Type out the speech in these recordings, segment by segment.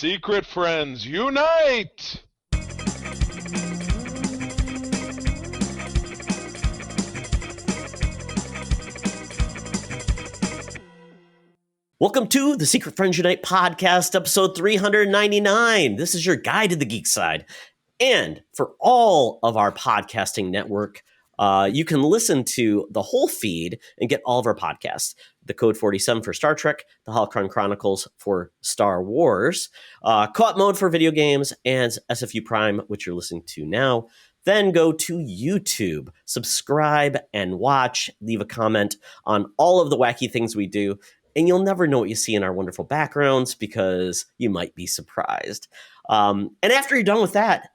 Secret friends, unite! Welcome to the Secret Friends Unite podcast, episode 399. This is your guide to the geek side. And for all of our podcasting network, you can listen to the whole feed and get all of our podcasts. The Code 47 for Star Trek, the Holocron Chronicles for Star Wars, Co-op Mode for video games, and SFU Prime, which you're listening to now. Then go to YouTube, subscribe and watch, leave a comment on all of the wacky things we do. And you'll never know what you see in our wonderful backgrounds because you might be surprised. And after you're done with that,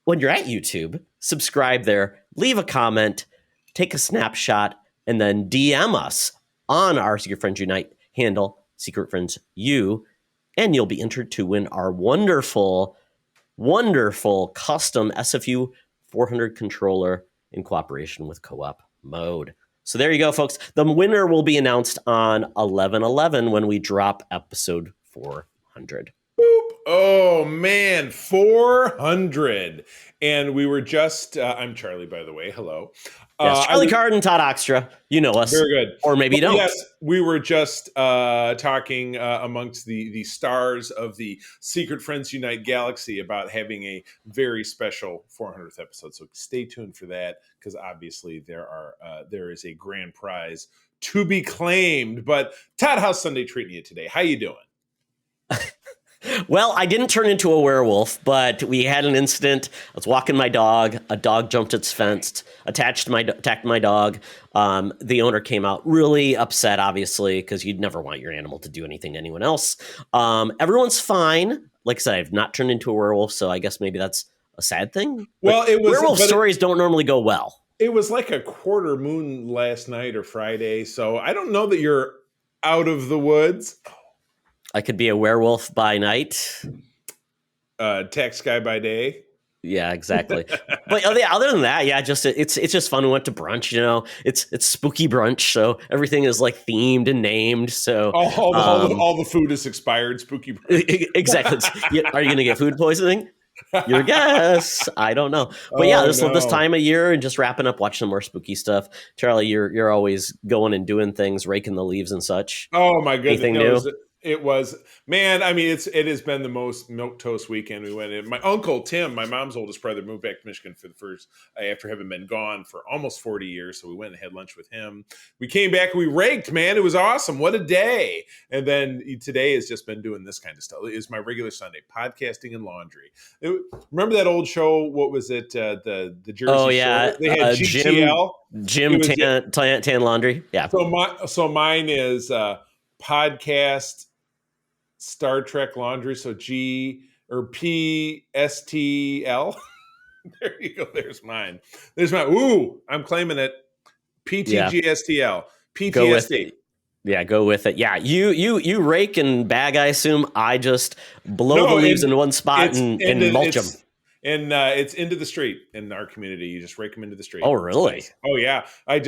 when you're at YouTube, subscribe there, leave a comment, take a snapshot, and then DM us on our Secret Friends Unite handle, Secret Friends U, and you'll be entered to win our wonderful, wonderful custom SFU 400 controller in cooperation with Co-op Mode. So there you go, folks. The winner will be announced on 11/11 when we drop episode 400. Boop. Oh, man, 400. And we were just, I'm Charlie, by the way. Hello. Yes, Charlie Card and Todd Oxtra. You know us. Very good. Or maybe you don't. Yes, we were just talking amongst the stars of the Secret Friends Unite Galaxy about having a very special 400th episode. So stay tuned for that, because obviously there is a grand prize to be claimed. But Todd, how's Sunday treating you today? How you doing? Well, I didn't turn into a werewolf, but we had an incident. I was walking my dog. A dog jumped its fence, attacked my dog. The owner came out really upset, obviously, because you'd never want your animal to do anything to anyone else. Everyone's fine. Like I said, I've not turned into a werewolf, so I guess maybe that's a sad thing. Well, it was werewolf stories don't normally go well. It was like a quarter moon last night or Friday, so I don't know that you're out of the woods. I could be a werewolf by night. Tax guy by day. Yeah, exactly. But other than that, yeah, it's just fun. We went to brunch, it's spooky brunch. So everything is like themed and named. So all the food is expired. Spooky brunch. Exactly. Are you going to get food poisoning? Your guess. I don't know. But this time of year and just wrapping up, watching some more spooky stuff. Charlie, you're always going and doing things, raking the leaves and such. Oh my goodness. Anything new? It was, man, I mean, it has been the most milquetoast weekend. We went in. My uncle, Tim, my mom's oldest brother, moved back to Michigan for the first, after having been gone for almost 40 years. So we went and had lunch with him. We came back, we raked, man. It was awesome. What a day. And then today has just been doing this kind of stuff. It's my regular Sunday, podcasting and laundry. Remember that old show? What was it? The Jersey Oh, yeah. Shore? They had GTL. Jim Tan Laundry. Yeah. So mine is podcast Star Trek laundry, so G or PSTL. There you go. There's mine. Ooh, I'm claiming it. PTGSTL. PTSD. Go with it. Yeah, go with it. Yeah, you rake and bag, I assume. I just blow the leaves in one spot and mulch them. And it's into the street in our community. You just rake them into the street. Oh, really? Oh, yeah. I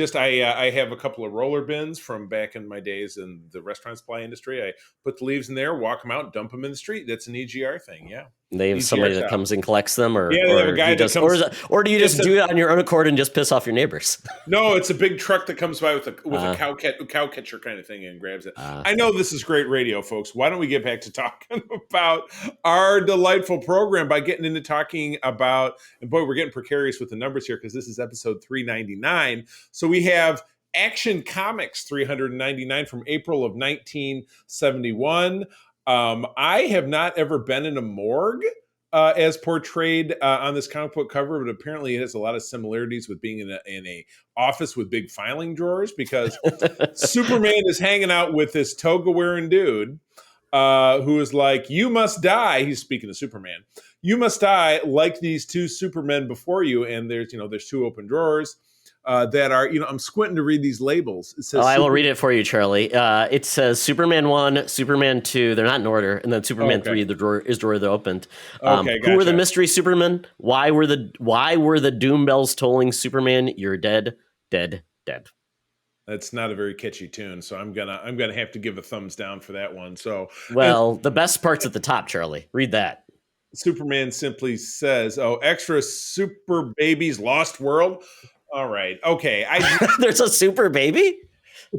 have a couple of roller bins from back in my days in the restaurant supply industry. I put the leaves in there, walk them out, dump them in the street. That's an EGR thing. Yeah. They have somebody that comes and collects them, or they have a guy that comes, or do you just do it on your own accord and just piss off your neighbors? No, it's a big truck that comes by with a cow catcher kind of thing and grabs it. I know this is great radio, folks. Why don't we get back to talking about our delightful program by getting into talking about, and boy, we're getting precarious with the numbers here because this is episode 399. So we have Action Comics 399 from April of 1971. I have not ever been in a morgue as portrayed on this comic book cover, but apparently it has a lot of similarities with being in a office with big filing drawers, because Superman is hanging out with this toga-wearing dude who is like, you must die. He's speaking to Superman. You must die like these two Supermen before you. And there's two open drawers. That are, I'm squinting to read these labels. It says I will read it for you, Charlie. It says Superman 1, Superman 2, they're not in order, and then Superman 3, the drawer they're opened. Gotcha. Who were the mystery Supermen? Why were the doom bells tolling Superman? You're dead, dead, dead. That's not a very catchy tune, so I'm gonna have to give a thumbs down for that one. So, and Well, the best part's at the top, Charlie. Read that. Superman simply says, "Oh, extra super babies, Lost World." All right, okay. There's a super baby?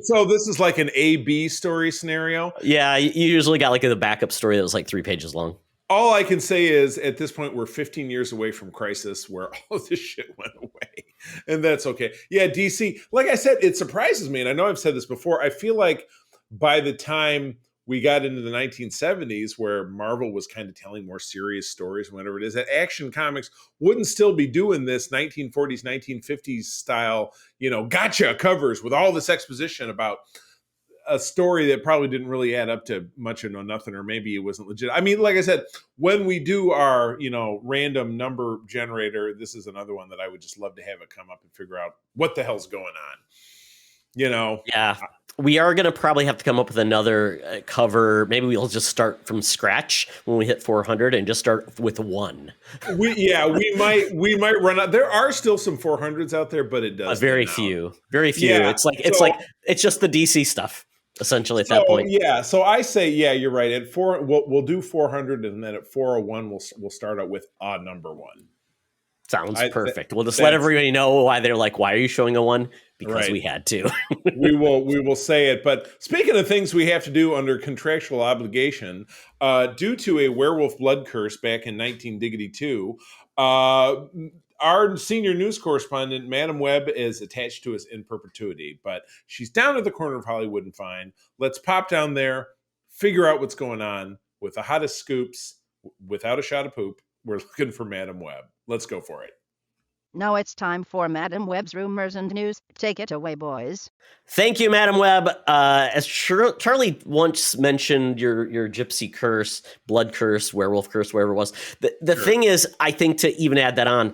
So this is like an A-B story scenario. Yeah, you usually got like a backup story that was like 3 pages long. All I can say is at this point, we're 15 years away from Crisis where all of this shit went away. And that's okay. Yeah, DC, like I said, it surprises me. And I know I've said this before. I feel like by the time we got into the 1970s where Marvel was kind of telling more serious stories, whatever it is, that Action Comics wouldn't still be doing this 1940s, 1950s style, gotcha covers with all this exposition about a story that probably didn't really add up to much or no nothing, or maybe it wasn't legit. I mean, like I said, when we do our, random number generator, this is another one that I would just love to have it come up and figure out what the hell's going on. Yeah, we are going to probably have to come up with another cover. Maybe we'll just start from scratch when we hit 400 and just start with one. We might run out. There are still some 400s out there, but it does very few. Yeah, it's just the DC stuff essentially at that point. Yeah, so I say, yeah, you're right. At 4, we'll do 400, and then at 401, we'll start out with a number 1. Sounds perfect. We'll just let everybody know why they're like, why are you showing a 1? Because we had to. we will say it. But speaking of things we have to do under contractual obligation, due to a werewolf blood curse back in 1992, our senior news correspondent, Madam Webb, is attached to us in perpetuity. But she's down at the corner of Hollywood and Vine. Let's pop down there, figure out what's going on with the hottest scoops without a shot of poop. We're looking for Madam Webb. Let's go for it. Now it's time for Madam Webb's Rumors and News. Take it away, boys. Thank you, Madam Webb. As Charlie once mentioned, your gypsy curse, blood curse, werewolf curse, whatever it was. The thing is, I think to even add that on,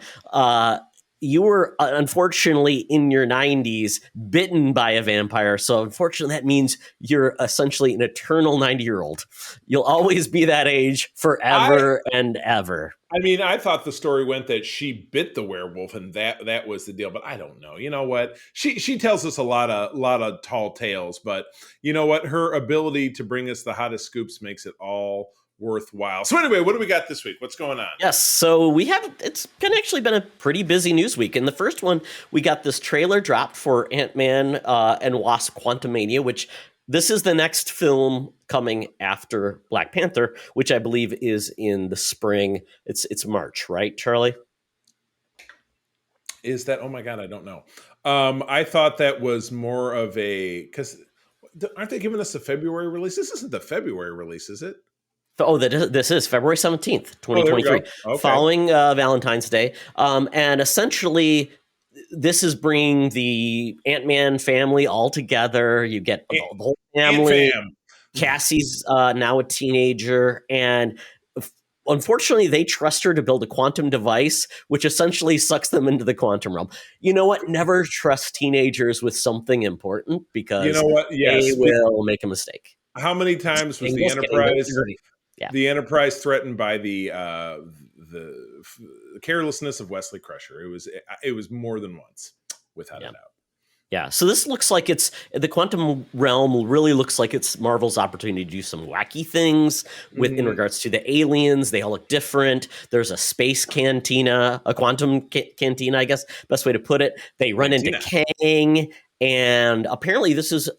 you were unfortunately in your 90s bitten by a vampire. So unfortunately, that means you're essentially an eternal 90-year-old. You'll always be that age forever and ever. I mean, I thought the story went that she bit the werewolf and that was the deal, but I don't know. You know what? She tells us a lot of tall tales, but you know what? Her ability to bring us the hottest scoops makes it all worthwhile. So anyway, what do we got this week? What's going on? Yes, so it's actually been a pretty busy news week. In the first one, we got this trailer dropped for Ant-Man and Wasp: Quantumania, which this is the next film coming after Black Panther, which I believe is in the spring. It's March, right, Charlie? Is that? Oh my God, I don't know. I thought that was more of because aren't they giving us a February release? This isn't the February release, is it? Oh, this is February 17th, 2023, following Valentine's Day. And essentially, this is bringing the Ant-Man family all together. You get the whole family. Cassie's now a teenager. And unfortunately, they trust her to build a quantum device, which essentially sucks them into the quantum realm. You know what? Never trust teenagers with something important because you know what? Yes. They will make a mistake. How many times was the Enterprise... Yeah. The Enterprise threatened by the carelessness of Wesley Crusher. It was more than once, without a doubt. Yeah, so this looks like it's the quantum realm. Really looks like it's Marvel's opportunity to do some wacky things in regards to the aliens. They all look different. There's a space cantina, a quantum cantina, I guess best way to put it. They run into Kang, and apparently this is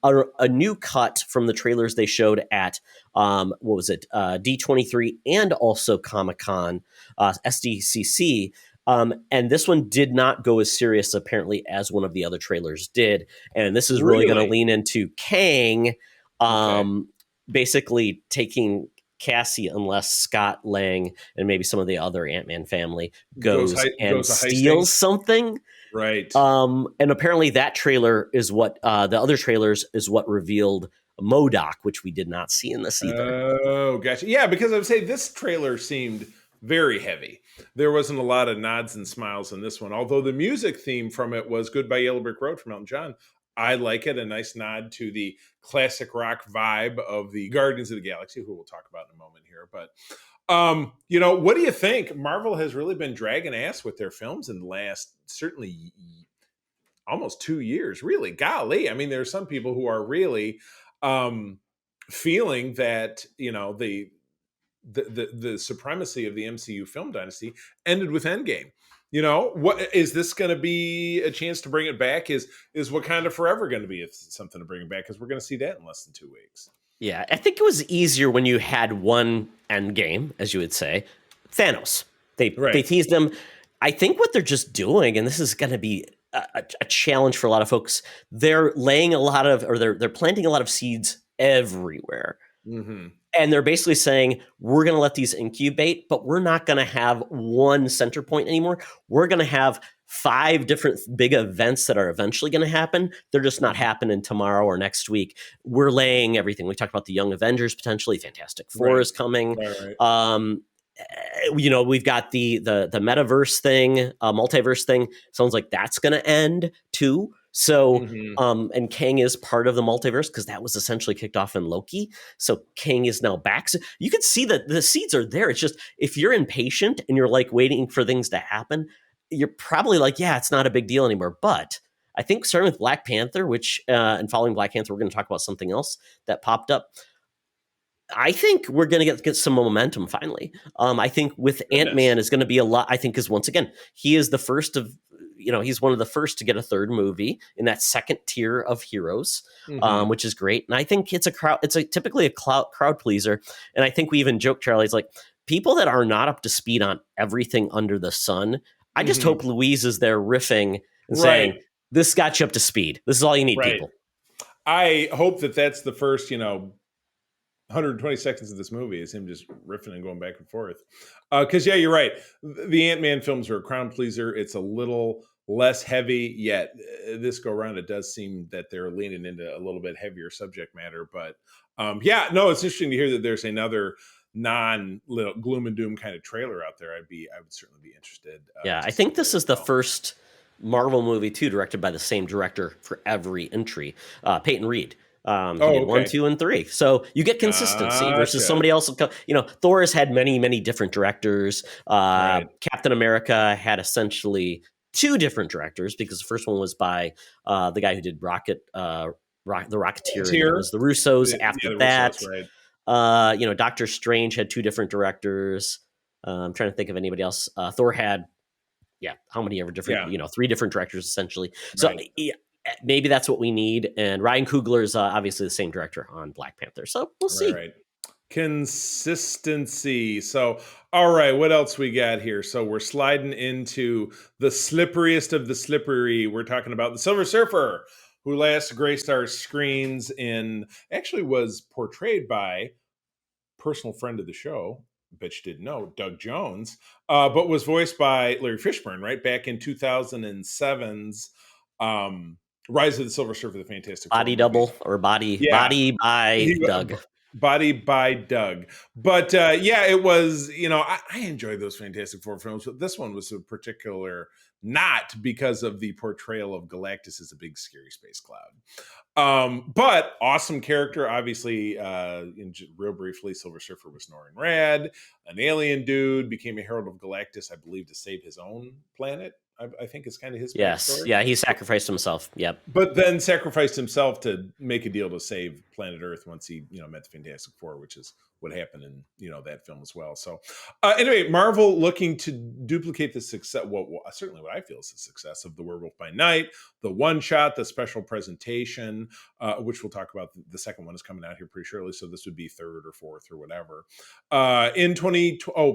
a new cut from the trailers they showed at D23 and also Comic-Con, SDCC. And this one did not go as serious apparently as one of the other trailers did. And this is really going to lean into Kang, basically taking Cassie, unless Scott Lang and maybe some of the other Ant-Man family goes steals something. Right. And apparently that trailer is what the other trailers is what revealed MODOK, which we did not see in this either. Oh, gotcha. Yeah, because I would say this trailer seemed very heavy. There wasn't a lot of nods and smiles in this one, although the music theme from it was Goodbye Yellow Brick Road from Elton John. I like it. A nice nod to the classic rock vibe of the Guardians of the Galaxy, who we'll talk about in a moment here. But, what do you think? Marvel has really been dragging ass with their films in the last, certainly almost 2 years, really. Golly. I mean, there are some people who are really feeling that, the supremacy of the MCU film dynasty ended with Endgame. What is this going to be a chance to bring it back? Is Wakanda Forever going to be something to bring it back? Because we're going to see that in less than 2 weeks. Yeah, I think it was easier when you had one Endgame, as you would say. Thanos. They teased him. I think what they're just doing, and this is going to be a challenge for a lot of folks, they're laying they're planting a lot of seeds everywhere. Mm-hmm. And they're basically saying, we're going to let these incubate, but we're not going to have one center point anymore. We're going to have 5 different big events that are eventually going to happen. They're just not happening tomorrow or next week. We're laying everything. We talked about the Young Avengers, potentially. Fantastic Four is coming. Right. We've got the metaverse thing, multiverse thing. Sounds like that's going to end too. So, and Kang is part of the multiverse because that was essentially kicked off in Loki. So Kang is now back. So you can see that the seeds are there. It's just, if you're impatient and you're like waiting for things to happen, you're probably like, yeah, it's not a big deal anymore. But I think starting with Black Panther, which, and following Black Panther, we're going to talk about something else that popped up. I think we're going to get some momentum finally. I think with Ant-Man is going to be a lot, I think, because once again, he is the first of, he's one of the first to get a third movie in that second tier of heroes, which is great. And I think it's typically a crowd pleaser. And I think we even joke, Charlie, it's like people that are not up to speed on everything under the sun. I just hope Louise is there riffing and saying, this got you up to speed. This is all you need, people. I hope that that's the first, 120 seconds of this movie is him just riffing and going back and forth. Because, you're right. The Ant-Man films are a crowd pleaser. It's a little less heavy, yet this go around, it does seem that they're leaning into a little bit heavier subject matter. But, it's interesting to hear that there's another little gloom and doom kind of trailer out there. I would certainly be interested. I think this is the first Marvel movie, too, directed by the same director for every entry, Peyton Reed. He did 1, 2, and 3. So you get consistency versus somebody else. Thor has had many, many different directors. Captain America had essentially 2 different directors because the first one was by the guy who did Rocket, the Rocketeer. And it was the Russos after that. Russos, Doctor Strange had 2 different directors. I'm trying to think of anybody else. Thor had, how many ever different, 3 different directors essentially. So maybe that's what we need. And Ryan Coogler is obviously the same director on Black Panther. So we'll see. Right. Consistency. So, all right, what else we got here? So we're sliding into the slipperiest of the slippery. We're talking about the Silver Surfer, who last graced our screens actually was portrayed by personal friend of the show, bet you didn't know, Doug Jones, but was voiced by Larry Fishburne, right? Back in 2007's Rise of the Silver Surfer, the Fantastic Body Double or Body by Doug. Body by Doug. But it was, I enjoyed those Fantastic Four films, but this one was a particular not because of the portrayal of Galactus as a big scary space cloud. But awesome character, obviously, real briefly, Silver Surfer was Norrin Rad, an alien dude, became a herald of Galactus, I believe, to save his own planet. I think it's kind of his backstory. Yeah, he sacrificed himself. Yep. But then sacrificed himself to make a deal to save planet Earth once he, met the Fantastic Four, which is what happened in, that film as well. So anyway, Marvel looking to duplicate the success, certainly what I feel is the success of The Werewolf by Night, the one-shot, the special presentation, which we'll talk about. The second one is coming out here pretty shortly, so this would be 3rd or 4th or whatever.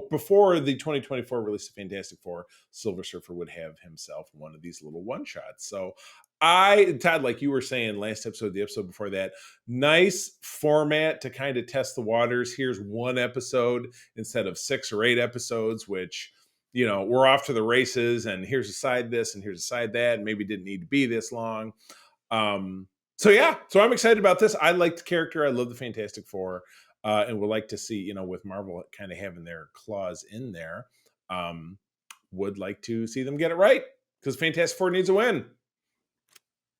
Before the 2024 release of Fantastic Four, Silver Surfer would have himself one of these little one-shots. So Todd, like you were saying last episode, the episode before that, nice format to kind of test the waters. Here's one episode instead of 6 or 8 episodes, which, we're off to the races, and here's a side this and here's a side that, and maybe didn't need to be this long. So I'm excited about this. I like the character. I love the Fantastic Four, and would like to see, with Marvel kind of having their claws in there, would like to see them get it right because Fantastic Four needs a win.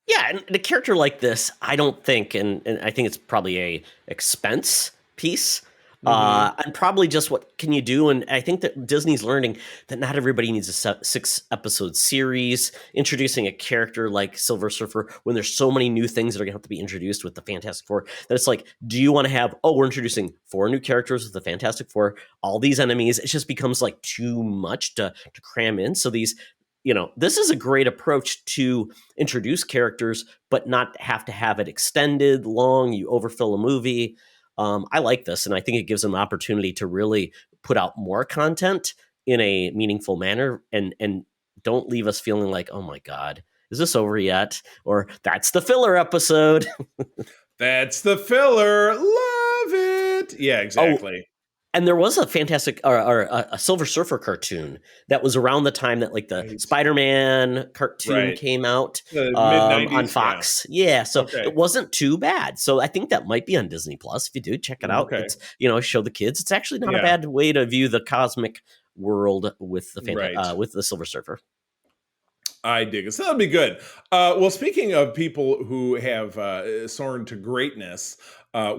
Yeah, and a character like this, I don't think, and I think it's probably a expense piece, And probably just what can you do? And I think that Disney's learning that not everybody needs a 6-episode series. Introducing a character like Silver Surfer when there's so many new things that are going to have to be introduced with the Fantastic Four, that it's like, do you want to have, we're introducing 4 new characters with the Fantastic Four, all these enemies? It just becomes like too much to cram in. So these, this is a great approach to introduce characters, but not have to have it extended long. You overfill a movie. I like this, and I think it gives them an opportunity to really put out more content in a meaningful manner, and don't leave us feeling like, oh my God, is this over yet? Or that's the filler episode. That's the filler. Love it. Yeah, exactly. And there was a fantastic or a Silver Surfer cartoon that was around the time that like the Spider-Man cartoon came out mid-90s, on Fox. Yeah, so it wasn't too bad. So I think that might be on Disney Plus. If you do, check it out. It's, show the kids. It's actually not a bad way to view the cosmic world with the with the Silver Surfer. I dig it. So that'll be good. Well, speaking of people who have soared to greatness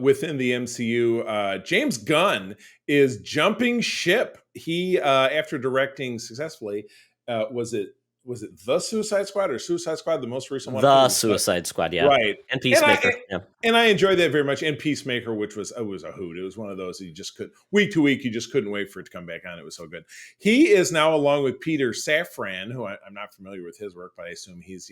within the MCU, James Gunn is jumping ship. He, after directing successfully, was it The Suicide Squad or Suicide Squad, the most recent one? The Suicide Squad, yeah. Right. And Peacemaker. And I enjoyed that very much. And Peacemaker, which was a hoot. It was one of those that you just could, week to week, you just couldn't wait for it to come back on. It was so good. He is now, along with Peter Safran, who I'm not familiar with his work, but I assume he's,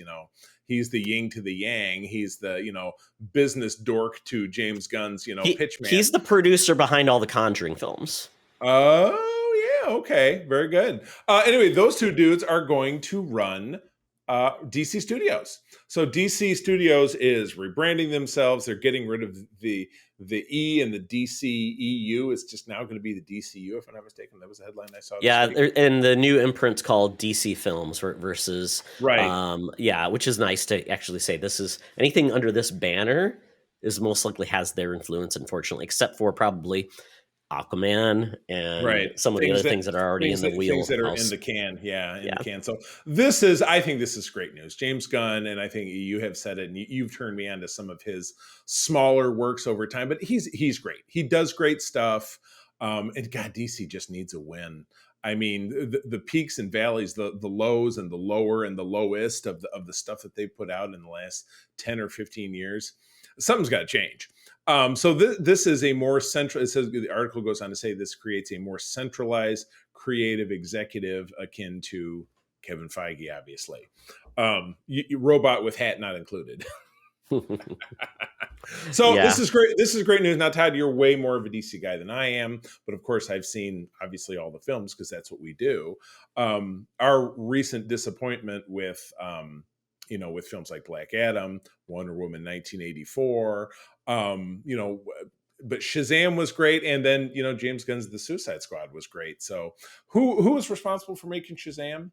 he's the yin to the yang. He's the, business dork to James Gunn's, pitch man. He's the producer behind all the Conjuring films. Oh, yeah. Okay. Very good. Anyway, those two dudes are going to run DC Studios. So DC Studios is rebranding themselves. They're getting rid of the E and the DCEU. It's just now going to be the DCU, if I'm not mistaken. That was the headline I saw. Yeah, and the new imprint's called DC Films versus which is nice to actually say this is anything under this banner is most likely has their influence, unfortunately, except for probably Aquaman and some of the other things that are already in the wheel. Things that are in the can, the can. So I think this is great news. James Gunn, and I think you have said it, and you've turned me on to some of his smaller works over time, but he's great. He does great stuff. And God, DC just needs a win. I mean, the peaks and valleys, the lows and the lower and the lowest of the stuff that they put out in the last 10 or 15 years, something's got to change. So this is a more central, it says, the article goes on to say this creates a more centralized creative executive akin to Kevin Feige, obviously. Robot with hat not included. This is great. This is great news. Now, Todd, you're way more of a DC guy than I am, but of course I've seen obviously all the films because that's what we do. Our recent disappointment with with films like Black Adam, Wonder Woman 1984, but Shazam was great. And then, James Gunn's The Suicide Squad was great. So who was responsible for making Shazam?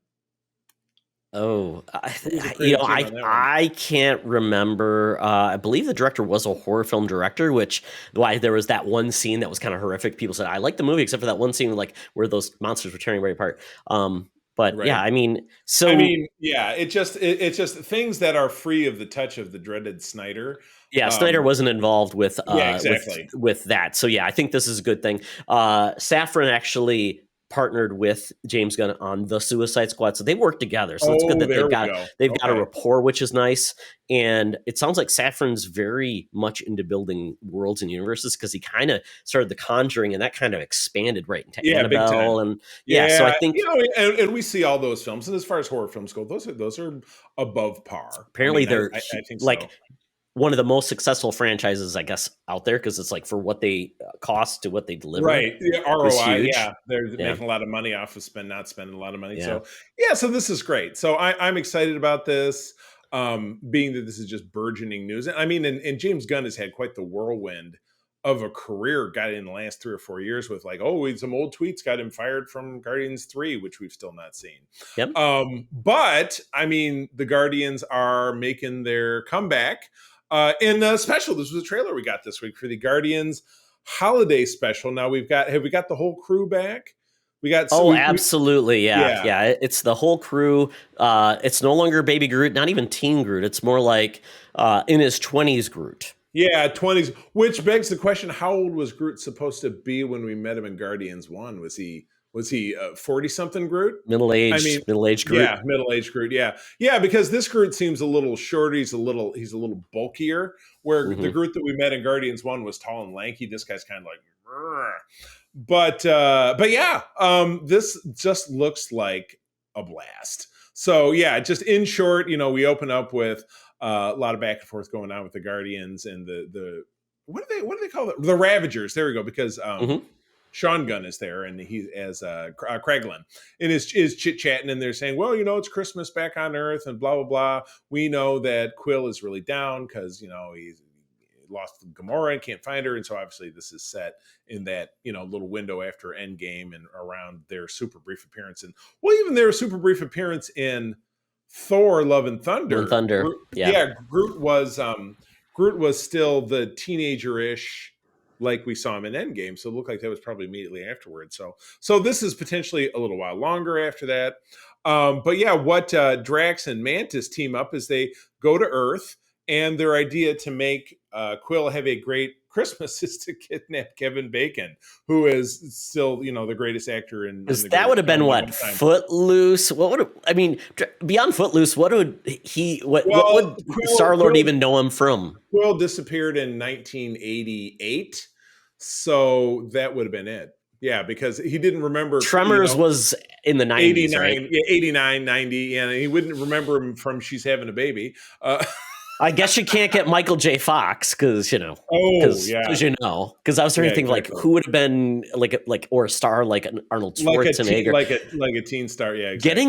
Oh, I can't remember. I believe the director was a horror film director, which why there was that one scene that was kind of horrific. People said, I like the movie, except for that one scene like where those monsters were tearing right apart. It's just things that are free of the touch of the dreaded Snyder. Yeah, Snyder wasn't involved with with that. So yeah, I think this is a good thing. Safran actually partnered with James Gunn on The Suicide Squad, so they work together. So it's good that they've got a rapport, which is nice. And it sounds like Safran's very much into building worlds and universes because he kind of started The Conjuring, and that kind of expanded right into Annabelle. And so I think and we see all those films. And as far as horror films go, those are above par. Apparently, I think like. So. One of the most successful franchises, I guess, out there because it's like for what they cost to what they deliver. Right. The ROI. Yeah. They're making a lot of money off of not spending a lot of money. Yeah. So this is great. So I'm excited about this, being that this is just burgeoning news. I mean, and James Gunn has had quite the whirlwind of a career got in the last 3 or 4 years with like, some old tweets got him fired from Guardians 3, which we've still not seen. Yep. But I mean, the Guardians are making their comeback. In a special, this was a trailer we got this week for the Guardians holiday special. Now have we got the whole crew back? We got absolutely, yeah. It's the whole crew. It's no longer Baby Groot, not even Teen Groot. It's more like in his 20s Groot. Yeah, 20s, which begs the question, how old was Groot supposed to be when we met him in Guardians 1? Was he 40-something Groot? I mean, middle-aged Groot. yeah, middle-aged Groot, yeah. Yeah, because this Groot seems a little shorter, he's a little bulkier, where the Mm-hmm. Groot that we met in Guardians 1 was tall and lanky. This guy's kind of like, "Rrr." But yeah, this just looks like a blast. So yeah, just in short, we open up with a lot of back and forth going on with the Guardians and the what do they call it? The Ravagers. There we go. Because Mm-hmm. Sean Gunn is there, and he as Craiglin, and is chit chatting, and they're saying, well, it's Christmas back on Earth, and blah blah blah. We know that Quill is really down because he lost Gamora and can't find her, and so obviously this is set in that little window after Endgame and around their super brief appearance, and even their super brief appearance in Thor: Love and Thunder. Groot was still the teenager-ish, like we saw him in Endgame, so it looked like that was probably immediately afterwards. So this is potentially a little while longer after that. But yeah, what Drax and Mantis team up is they go to Earth, and their idea to make Quill have a great Christmas is to kidnap Kevin Bacon, who is still, the greatest actor in. That would have been what? Footloose? What would beyond Footloose? What would Star-Lord even know him from? Quill disappeared in 1988, so that would have been it. Yeah, because he didn't remember. Tremors was in the 90s, 89, right? Yeah, 89, 90, and he wouldn't remember him from She's Having a Baby. I guess you can't get Michael J. Fox because because I was trying to think who would have been or a star like an Arnold Schwarzenegger, like a teen star. Yeah, exactly.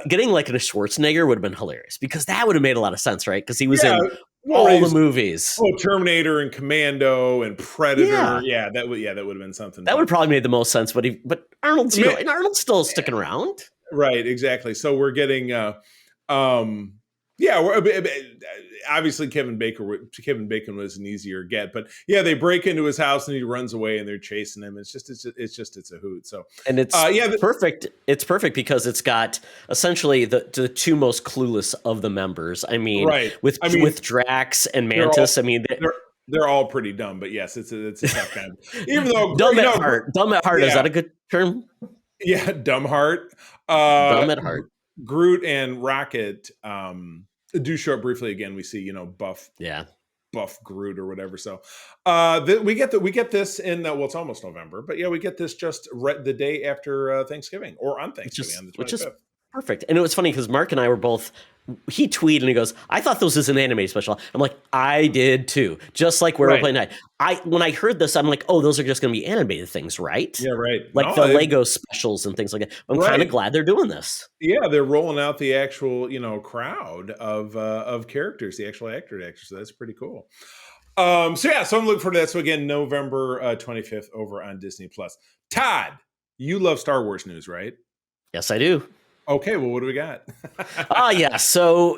Getting a Schwarzenegger would have been hilarious because that would have made a lot of sense, right? Because he was in all the movies. Terminator and Commando and Predator. Yeah, that would have been something. That would probably made the most sense. But Arnold's and Arnold's still sticking around, right? Exactly. So we're getting. We're obviously Kevin Bacon was an easier get, but yeah, they break into his house and he runs away and they're chasing him. It's a hoot. So and it's perfect. It's perfect because it's got essentially the two most clueless of the members. I mean, with Drax and Mantis. They're all pretty dumb, but yes, it's a tough kind. Even though dumb at heart. Yeah. Is that a good term? Yeah, dumb heart. Dumb at heart. Groot and Rocket do show up briefly again. We see buff Groot or whatever. So we get this in it's almost November, but yeah, we get this just the day after Thanksgiving or on Thanksgiving on the 25th. Which is perfect. And it was funny because Mark and I were both. He tweeted and he goes, "I thought this was an anime special." I'm like, "I did too." Just like Werewolf Play Night. When I heard this, I'm like, "Oh, those are just going to be animated things, right?" Yeah, right. Like the Lego specials and things like that. I'm kind of glad they're doing this. Yeah, they're rolling out the actual crowd of characters, the actual actors. So that's pretty cool. So I'm looking forward to that. So again, November 25th over on Disney Plus. Todd, you love Star Wars news, right? Yes, I do. Okay, well, what do we got? Yeah. So,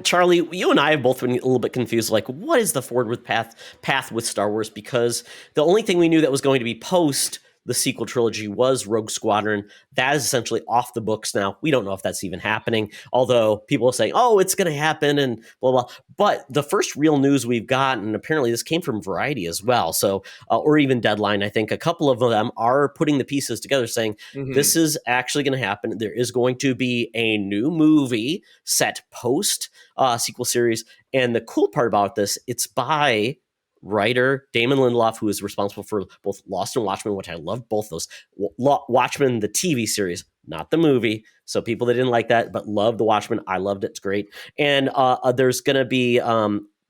Charlie, you and I have both been a little bit confused. Like, what is the forward path with Star Wars? Because the only thing we knew that was going to be post the sequel trilogy was Rogue Squadron. That is essentially off the books now. We don't know if that's even happening, although people are saying, oh, it's going to happen and blah, blah. But the first real news we've gotten, apparently this came from Variety as well. So, or even Deadline, I think a couple of them are putting the pieces together saying, this is actually going to happen. There is going to be a new movie set post sequel series. And the cool part about this, it's by writer Damon Lindelof, who is responsible for both Lost and Watchmen, which I love both those. Watchmen, the TV series, not the movie. So people that didn't like that, but love the Watchmen, I loved it. It's great. And there's going to be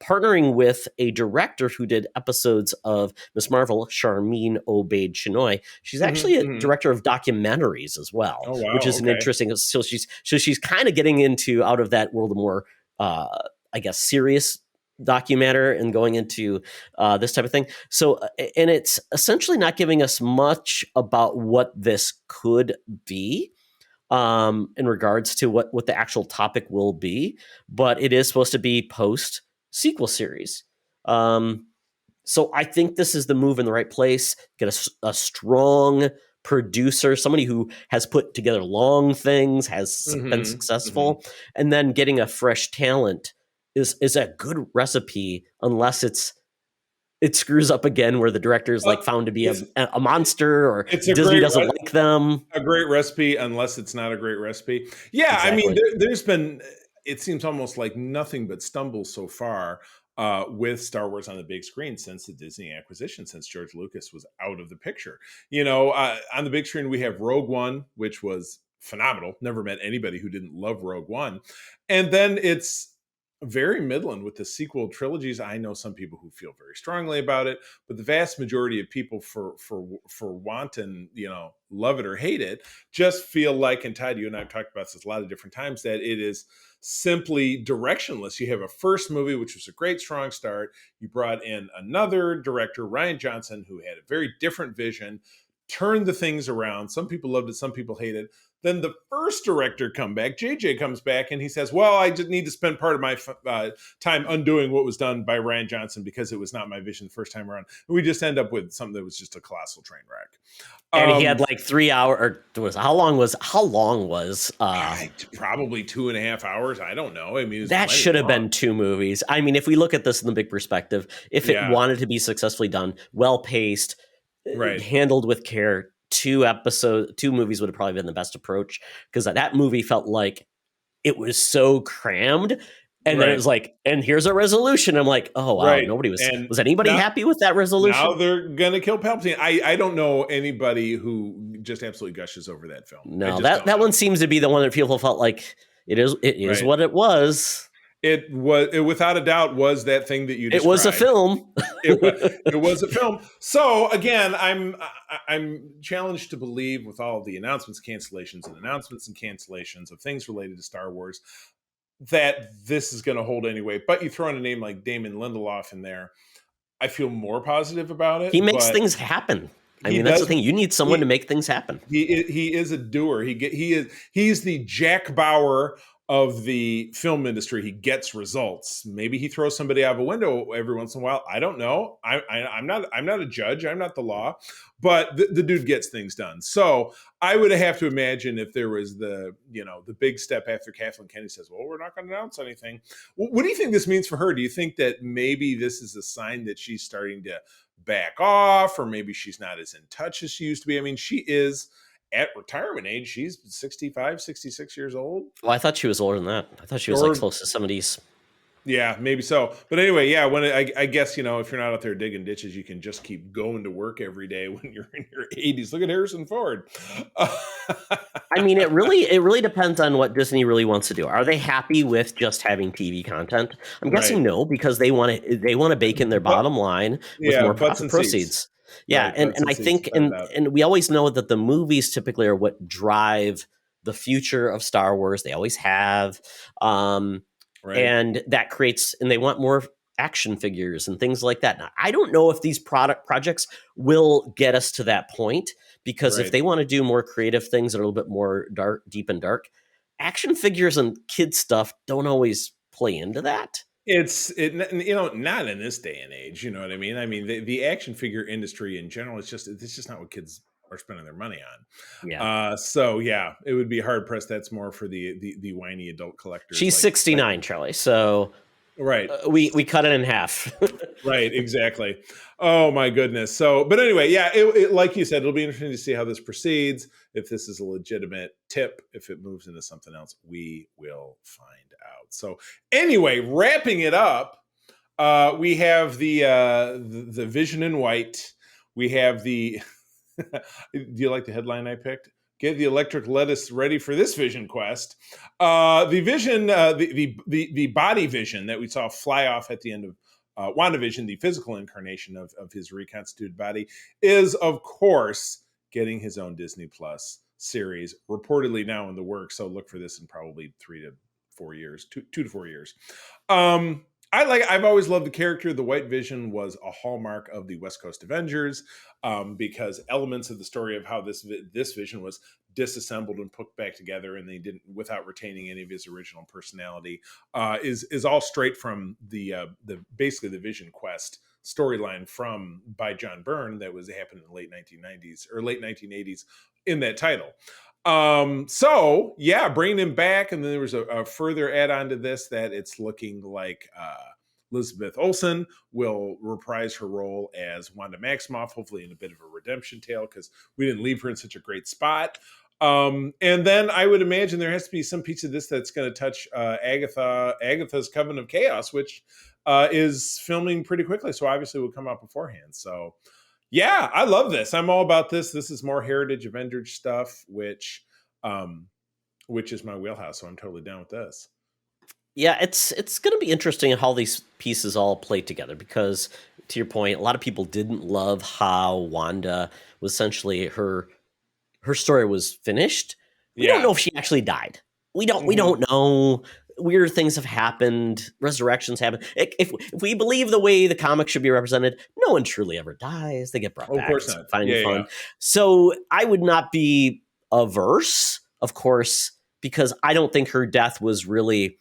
partnering with a director who did episodes of Ms. Marvel, Charmin Obaid Chinoy. She's actually a director of documentaries as well, which is an interesting. So she's kind of getting into out of that world of more, I guess, serious documator and going into this type of thing. So, and it's essentially not giving us much about what this could be in regards to what the actual topic will be, but it is supposed to be post sequel series. So I think this is the move in the right place. Get a strong producer, somebody who has put together long things, has been successful, and then getting a fresh talent is a good recipe, unless it's it screws up again where the director is like found to be a monster, or Disney doesn't like them. A great recipe, unless it's not a great recipe. Yeah, Exactly. I mean, there's been, it seems almost like nothing but stumbles so far with Star Wars on the big screen since the Disney acquisition, since George Lucas was out of the picture. On the big screen, we have Rogue One, which was phenomenal. Never met anybody who didn't love Rogue One. And then it's very middling with the sequel trilogies. I know some people who feel very strongly about it, but the vast majority of people for wanton, love it or hate it, just feel like, and Todd, you and I have talked about this a lot of different times, that it is simply directionless. You have a first movie, which was a great, strong start. You brought in another director, Rian Johnson, who had a very different vision, turned the things around. Some people loved it, some people hated it. Then the first director JJ comes back, and he says, well, I just need to spend part of my time undoing what was done by Rian Johnson because it was not my vision the first time around. And we just end up with something that was just a colossal train wreck. And he had like 3 hours, how long was probably 2.5 hours. I don't know. I mean, that should have been 2 movies. I mean, if we look at this in the big perspective, if it wanted to be successfully done, well paced, handled with care, 2 movies would have probably been the best approach, because that movie felt like it was so crammed. And then it was like, and here's a resolution. I'm like, oh, wow. Nobody was anybody happy with that resolution? Now they're going to kill Palpatine. I don't know anybody who just absolutely gushes over that film. No, that one seems to be the one that people felt like it is what it was. It without a doubt was that thing that you described. It was a film. It was a film. So again, I'm challenged to believe, with all the announcements and cancellations of things related to Star Wars, that this is going to hold anyway. But you throw in a name like Damon Lindelof in there, I feel more positive about it. He makes things happen. I mean, that's the thing. You need someone to make things happen. He is a doer. He's the Jack Bauer of the film industry. He gets results. Maybe he throws somebody out of a window every once in a while. I don't know. I'm not a judge. I'm not the law, but the dude gets things done. So I would have to imagine, if there was the big step after Kathleen Kennedy says, well, we're not going to announce anything. What do you think this means for her? Do you think that maybe this is a sign that she's starting to back off, or maybe she's not as in touch as she used to be? I mean, she is at retirement age. She's 65, 66 years old. Well, I thought she was older than that. I thought she was like close to 70s. Yeah, maybe so. But anyway, yeah, when I guess, if you're not out there digging ditches, you can just keep going to work every day when you're in your 80s. Look at Harrison Ford. I mean, it really depends on what Disney really wants to do. Are they happy with just having TV content? I'm guessing no, because they want to bake in their bottom line with more profit proceeds. Yeah, right, and I think and we always know that the movies typically are what drive the future of Star Wars. They always have. And that creates, and they want more action figures and things like that. Now, I don't know if these projects will get us to that point, because if they want to do more creative things that are a little bit more deep and dark, action figures and kid stuff don't always play into that. Not in this day and age. You know what I mean? I mean, the action figure industry in general, it's just not what kids are spending their money on. Yeah. So yeah, it would be hard pressed. That's more for the whiny adult collectors. She's 69, Charlie. So we cut it in half. Right. Exactly. Oh my goodness. So, but anyway, yeah, it like you said, it'll be interesting to see how this proceeds. If this is a legitimate tip, if it moves into something else, we will find out. So anyway, wrapping it up, we have the Vision in white. We have the. Do you like the headline I picked? Get the electric lettuce ready for this Vision quest. The Vision, the body Vision that we saw fly off at the end of WandaVision, the physical incarnation of his reconstituted body, is of course getting his own Disney Plus series, reportedly now in the works. So look for this in probably 3 to 4 years, 2 to 4 years. I've always loved the character. The White Vision was a hallmark of the West Coast Avengers, because elements of the story of how this Vision was disassembled and put back together, and they didn't, without retaining any of his original personality, is all straight from the basically the Vision Quest storyline by John Byrne that was happening in the late 1990s or late 1980s in that title. So yeah, bringing him back. And then there was a further add-on to this that it's looking like Elizabeth Olsen will reprise her role as Wanda Maximoff, hopefully in a bit of a redemption tale, because we didn't leave her in such a great spot. And then I would imagine there has to be some piece of this that's going to touch Agatha's Coven of Chaos, which is filming pretty quickly. So obviously will come out beforehand. So yeah, I love this. I'm all about this. This is more Heritage Avengers stuff, which is my wheelhouse. So I'm totally down with this. Yeah, it's going to be interesting how these pieces all play together because, to your point, a lot of people didn't love how Wanda was essentially her story was finished. We don't know if she actually died. We don't know. Weird things have happened. Resurrections happen. If we believe the way the comic should be represented, no one truly ever dies. They get brought back. Of course not. Fun. Yeah. So I would not be averse, of course, because I don't think her death was really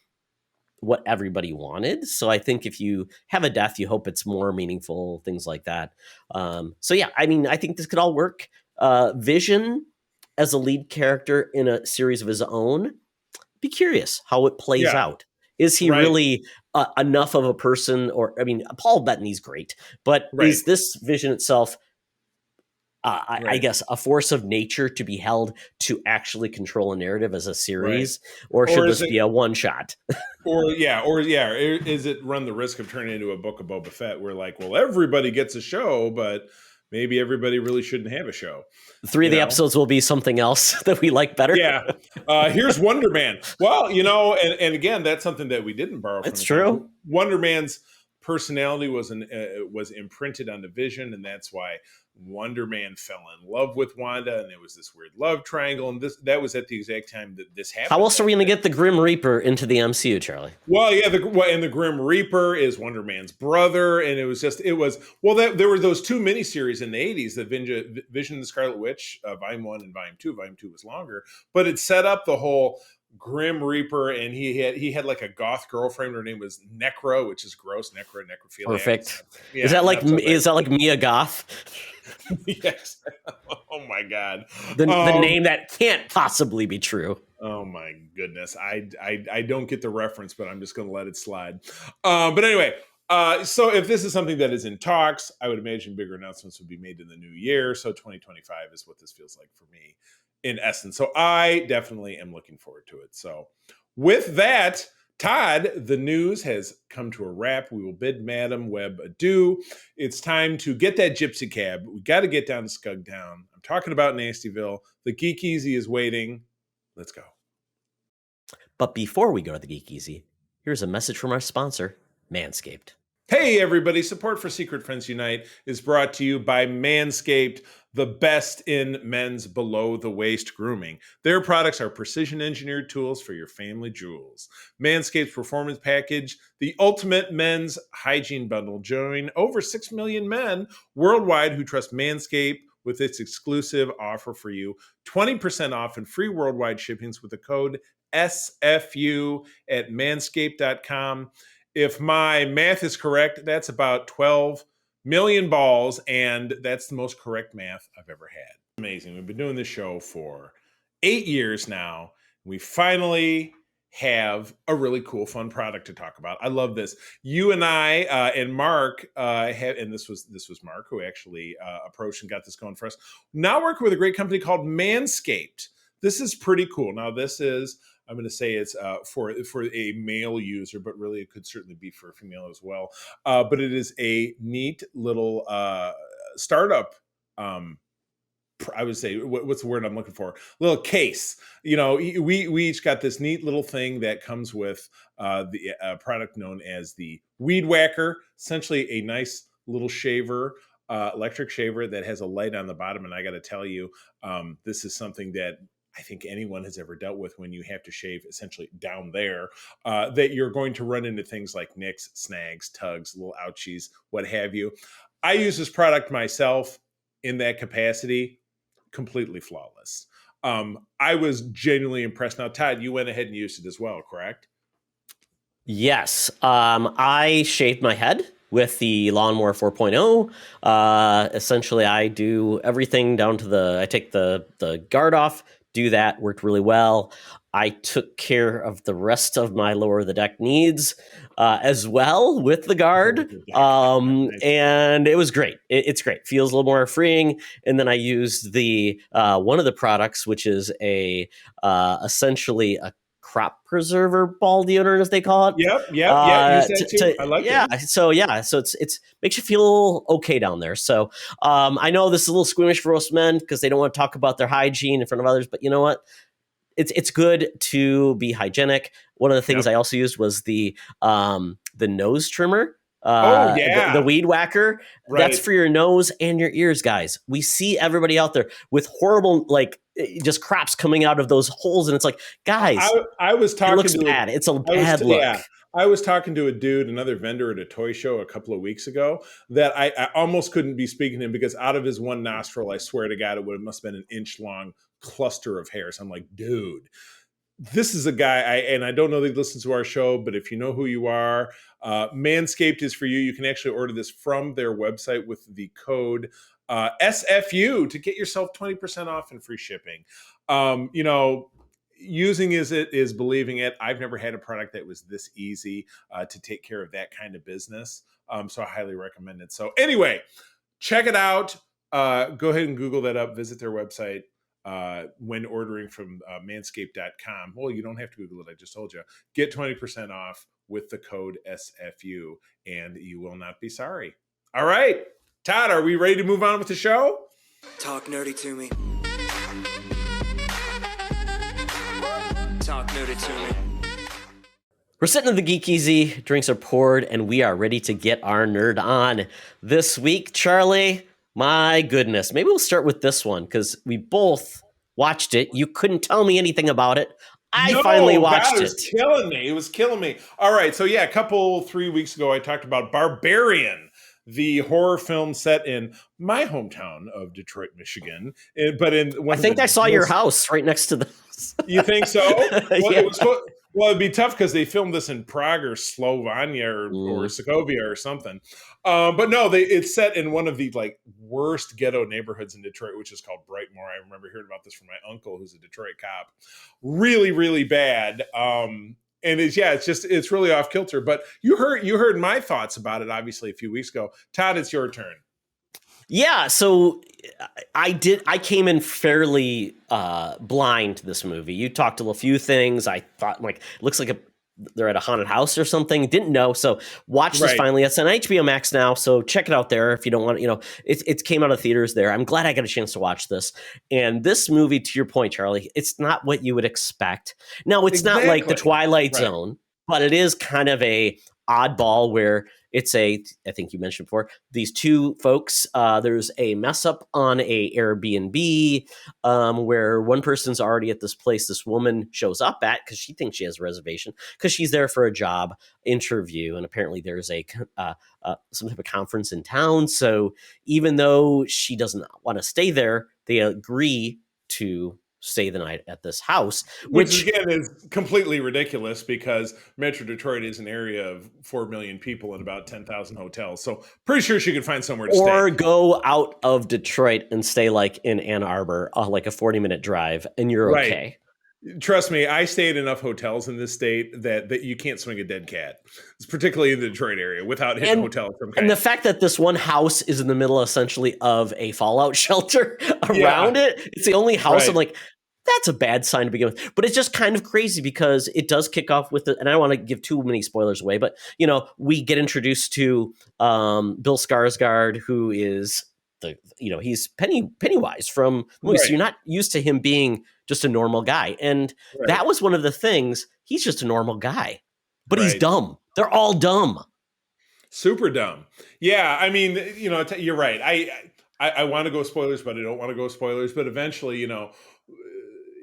what everybody wanted. So I think if you have a death, you hope it's more meaningful, things like that. So yeah, I mean, I think this could all work. Vision as a lead character in a series of his own, be curious how it plays out. Is he really enough of a person? Or, I mean, Paul Bettany's great, but is this Vision itself, I guess, a force of nature to be held to actually control a narrative as a series? Or should this be a one shot? Or is it run the risk of turning into a book of Boba Fett where like, well, everybody gets a show, but maybe everybody really shouldn't have a show. 3 of the episodes will be something else that we like better. Yeah. Here's Wonder Man. Well, and again, that's something that we didn't borrow from. It's true. Wonder Man's personality was imprinted on the Vision, and that's why Wonder Man fell in love with Wanda, and there was this weird love triangle, and that was at the exact time that this happened. How else are we going to get the Grim Reaper into the MCU, Charlie? Well, yeah, and the Grim Reaper is Wonder Man's brother, and there were those 2 miniseries in the 80s, the Vision and the Scarlet Witch, Volume 1 and Volume 2. Volume 2 was longer, but it set up the whole Grim Reaper, and he had like a goth girlfriend. Her name was Necra, which is gross. Necrophilia. Perfect. Yeah, is that like Mia Goth? Yes. Oh my God. The name that can't possibly be true. Oh my goodness. I don't get the reference, but I'm just going to let it slide. But anyway, so if this is something that is in talks, I would imagine bigger announcements would be made in the new year. So 2025 is what this feels like for me, in essence. So I definitely am looking forward to it. So with that, Todd, the news has come to a wrap. We will bid Madam Webb adieu. It's time to get that gypsy cab. We got to get down to Scugtown. I'm talking about Nastyville. The Geek Easy is waiting. Let's go. But before we go to the Geek Easy, here's a message from our sponsor, Manscaped. Hey, everybody. Support for Secret Friends Unite is brought to you by Manscaped, the best in men's below-the-waist grooming. Their products are precision-engineered tools for your family jewels. Manscaped's Performance Package, the ultimate men's hygiene bundle. Join over 6 million men worldwide who trust Manscaped with its exclusive offer for you. 20% off and free worldwide shippings with the code SFU at manscaped.com. If my math is correct, that's about 12 million balls, and that's the most correct math I've ever had. Amazing. We've been doing this show for 8 years now. We finally have a really cool, fun product to talk about. I love this. You and I and Mark and this was Mark who actually approached and got this going for us. Now working with a great company called Manscaped. This is pretty cool. Now this is, I'm going to say it's for a male user, but really it could certainly be for a female as well. But it is a neat little startup. I would say, what's the word I'm looking for? Little case. We each got this neat little thing that comes with the product known as the Weed Whacker. Essentially, a nice little shaver. Electric shaver that has a light on the bottom. And I got to tell you, this is something that I think anyone has ever dealt with when you have to shave essentially down there, that you're going to run into things like nicks, snags, tugs, little ouchies, what have you. I use this product myself in that capacity, completely flawless. I was genuinely impressed. Now, Todd, you went ahead and used it as well, correct? Yes. I shaved my head with the Lawnmower 4.0. Essentially, I do everything down to I take the guard off, do that, worked really well. I took care of the rest of my lower the deck needs as well with the guard. And it was great. It's great. Feels a little more freeing. And then I used the one of the products, which is a essentially a crop preserver ball deodorant, as they call it. Yep. Use that too. I like it. So it's makes you feel okay down there. So I know this is a little squeamish for most men because they don't want to talk about their hygiene in front of others. But you know what? It's good to be hygienic. One of the things I also used was the nose trimmer. The weed whacker. Right. That's for your nose and your ears, guys. We see everybody out there with horrible, like, just crops coming out of those holes, and it's like, guys, I was talking. It looks bad. It's a bad look. Yeah. I was talking to a dude, another vendor at a toy show a couple of weeks ago, that I almost couldn't be speaking to him because out of his one nostril, I swear to God, it must have been an inch long cluster of hairs. I'm like, dude, this is a guy, and I don't know that he listens to our show, but if you know who you are, Manscaped is for you. You can actually order this from their website with the code SFU to get yourself 20% off and free shipping. Using is believing it. I've never had a product that was this easy to take care of that kind of business. So I highly recommend it. So anyway, check it out. Go ahead and Google that up. Visit their website when ordering from manscaped.com. Well, you don't have to Google it. I just told you. Get 20% off with the code SFU, and you will not be sorry. All right. Todd, are we ready to move on with the show? Talk nerdy to me. Talk nerdy to me. We're sitting in the Geek Easy, drinks are poured, and we are ready to get our nerd on. This week, Charlie, my goodness. Maybe we'll start with this one, because we both watched it. You couldn't tell me anything about it. I finally watched it. It was killing me. All right, so yeah, 3 weeks ago, I talked about Barbarian, the horror film set in my hometown of Detroit, Michigan. I think I saw your house right next to this. You think so? Well, Yeah. it'd be tough because they filmed this in Prague or Slovenia or Sokovia or something. But no, it's set in one of the worst ghetto neighborhoods in Detroit, which is called Brightmoor. I remember hearing about this from my uncle, who's a Detroit cop. Really, really bad. And it's really off kilter. But you heard my thoughts about it, obviously, a few weeks ago. Todd, it's your turn. Yeah, so I came in fairly blind to this movie. You talked a few things. I thought, looks like they're at a haunted house or something. Didn't know. So watched this finally. It's on HBO Max now, so check it out there if you don't want to, it came out of theaters there. I'm glad I got a chance to watch this. And this movie, to your point, Charlie, it's not what you would expect. Now, it's not like the Twilight Zone, but it is kind of a oddball where it's I think you mentioned before, these two folks, there's a mess up on a Airbnb where one person's already at this place this woman shows up at because she thinks she has a reservation because she's there for a job interview. And apparently there's some type of conference in town. So even though she doesn't want to stay there, they agree to stay the night at this house, which again is completely ridiculous because Metro Detroit is an area of 4 million people and about 10,000 hotels. So pretty sure she could find somewhere to stay. Or go out of Detroit and stay in Ann Arbor, a 40-minute drive, and you're okay. Trust me, I stay at enough hotels in this state that you can't swing a dead cat. It's particularly in the Detroit area without hitting hotels. And the fact that this one house is in the middle, essentially, of a fallout shelter around it, it's the only house. I'm that's a bad sign to begin with. But it's just kind of crazy because it does kick off with and I don't want to give too many spoilers away, but we get introduced to Bill Skarsgård, who is he's Pennywise from the movie. So you're not used to him being just a normal guy. And that was one of the things. He's just a normal guy, but he's dumb. They're all dumb. Super dumb. Yeah. I mean, you're right. I want to go spoilers, but I don't want to go spoilers. But eventually,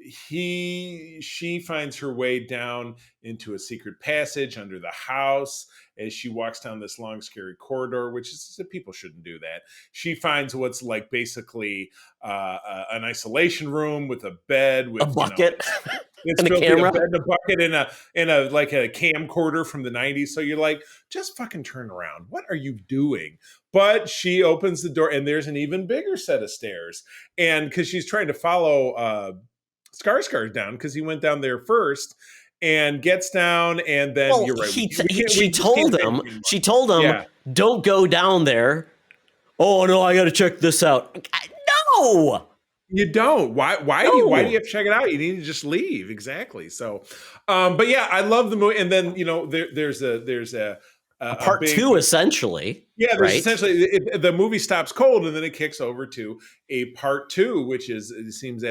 she finds her way down into a secret passage under the house as she walks down this long, scary corridor, which is people shouldn't do that. She finds what's basically an isolation room with a bed with a bucket. It's and a camera, a bed and a bucket in a a camcorder from the 90s. So you're just fucking turn around. What are you doing? But she opens the door and there's an even bigger set of stairs. And because she's trying to follow Skarsgård down because he went down there first and gets down, and then you're right. She told him, Yeah. don't go down there. Oh no, I got to check this out. No, you don't. Why do you have to check it out? You need to just leave. Exactly. So, but yeah, I love the movie. And then there's a part big, 2 essentially. Yeah, right? essentially the movie stops cold, and then it kicks over to a part 2, which seems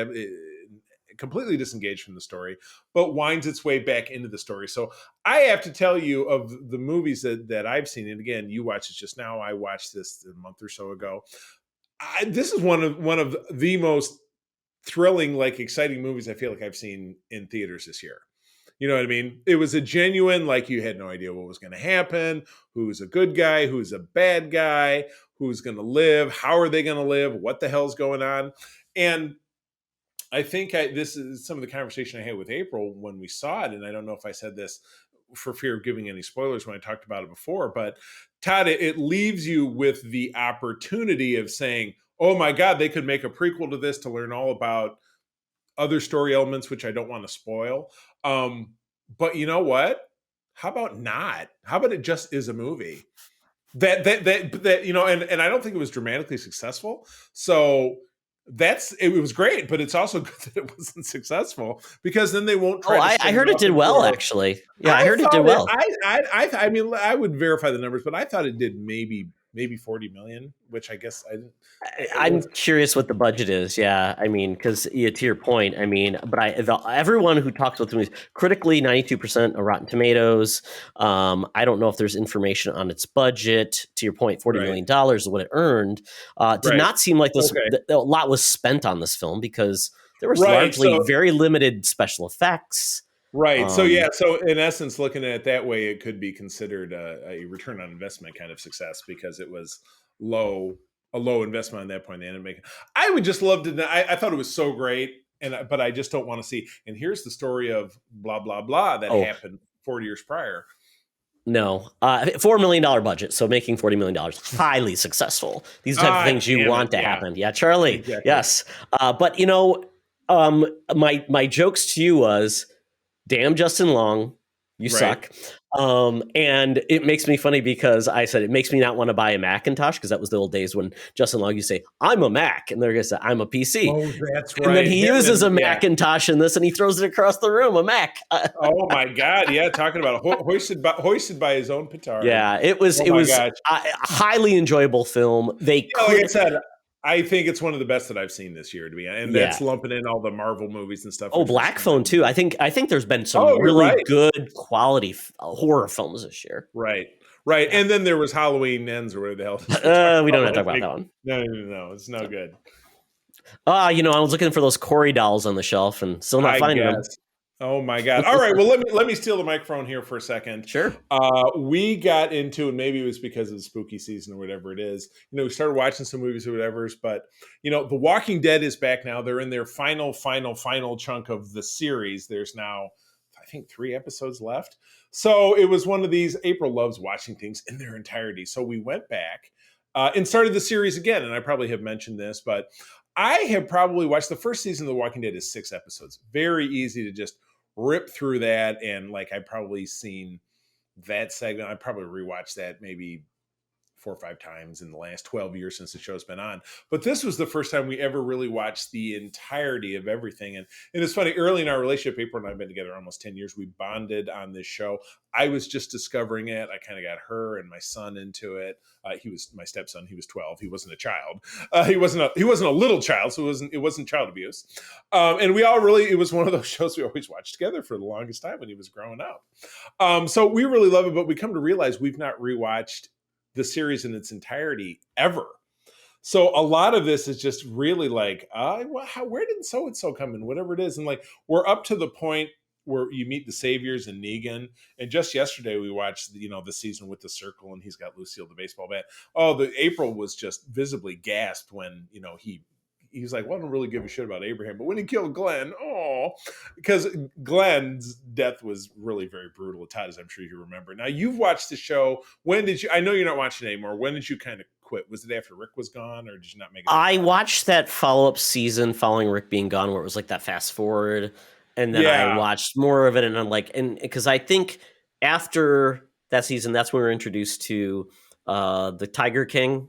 completely disengaged from the story, but winds its way back into the story. So I have to tell you, of the movies that I've seen, and again, you watched it just now. I watched this a month or so ago. This is one of the most thrilling, exciting movies I feel like I've seen in theaters this year. You know what I mean? It was a genuine, you had no idea what was going to happen, who's a good guy, who's a bad guy, who's going to live, how are they going to live, what the hell's going on. And I think this is some of the conversation I had with April when we saw it, and I don't know if I said this for fear of giving any spoilers when I talked about it before, but Todd, it leaves you with the opportunity of saying, oh my God, they could make a prequel to this to learn all about other story elements, which I don't want to spoil. But you know what? How about not? How about it just is a movie that and I don't think it was dramatically successful. So it was great, but it's also good that it wasn't successful, because then they won't try. I heard it did well, actually. Yeah, I heard it did well. I mean, I would verify the numbers, but I thought it did maybe 40 million, which I guess I didn't. I'm curious what the budget is. Yeah, I mean, because to your point, I mean, but everyone who talks about the movie, critically 92% of Rotten Tomatoes. I don't know if there's information on its budget. To your point, $40 million is what it earned. Did not seem like a lot was spent on this film, because there was largely very limited special effects. Right. So in essence, looking at it that way, it could be considered a return on investment kind of success, because it was a low investment on that point. They ended up making. I would just love to know. I thought it was so great, but I just don't want to see. And here's the story of blah blah blah that happened 40 years prior. No, $4 million budget, so making $40 million, highly successful. These are the type of things you want to happen. Yeah, Charlie. Exactly. Yes, but my jokes to you was, damn, Justin Long, you suck. And it makes me funny, because I said it makes me not want to buy a Macintosh, because that was the old days when Justin Long used to say, I'm a Mac, and they're going to say, I'm a PC. Oh, that's right. And then he uses a Macintosh in this, and he throws it across the room, a Mac. Oh my God! Yeah, talking about hoisted by his own petard. Yeah, it was a highly enjoyable film. Like I said, I think it's one of the best that I've seen this year, to be honest. And that's lumping in all the Marvel movies and stuff. Oh, Black Phone too. I think there's been some really good quality horror films this year. Right. And then there was Halloween Ends, or whatever the hell. We don't have to talk about that one. No, it's no good. I was looking for those Corey dolls on the shelf and still not finding them. Oh my God! All right, well let me steal the microphone here for a second. Sure. We got into, and maybe it was because of the spooky season or whatever it is. We started watching some movies or whatever's, but The Walking Dead is back now. They're in their final chunk of the series. There's now, I think, 3 episodes left. So it was one of these. April loves watching things in their entirety, so we went back and started the series again. And I probably have mentioned this, but I have probably watched the first season of The Walking Dead is 6 episodes. Very easy to just rip through that. And I've probably seen that segment. I probably rewatched that maybe 4 or 5 times in the last 12 years since the show's been on. But this was the first time we ever really watched the entirety of everything. And it's funny, early in our relationship, April and I have been together almost 10 years. We bonded on this show. I was just discovering it. I kind of got her and my son into it. He was my stepson. He was 12. He wasn't a child. He wasn't a little child. So it wasn't child abuse. And we all really, it was one of those shows we always watched together for the longest time when he was growing up. So we really love it, but we come to realize we've not rewatched the series in its entirety ever. So a lot of this is just really where did so-and-so come in, whatever it is. And we're up to the point where you meet the Saviors and Negan. And just yesterday we watched, the season with the Circle, and he's got Lucille the baseball bat. Oh, the April was just visibly gasped when, he's like, well, I don't really give a shit about Abraham, but when he killed Glenn, because Glenn's death was really very brutal. Todd, as I'm sure you remember. Now, you've watched the show. When did you? I know you're not watching it anymore. When did you kind of quit quit? Was it after Rick was gone, or did you not make it? I watched that follow-up season following Rick being gone, where it was like that fast forward, and then I watched more of it, and I'm like, and because I think after that season, that's when we were introduced to the Tiger King.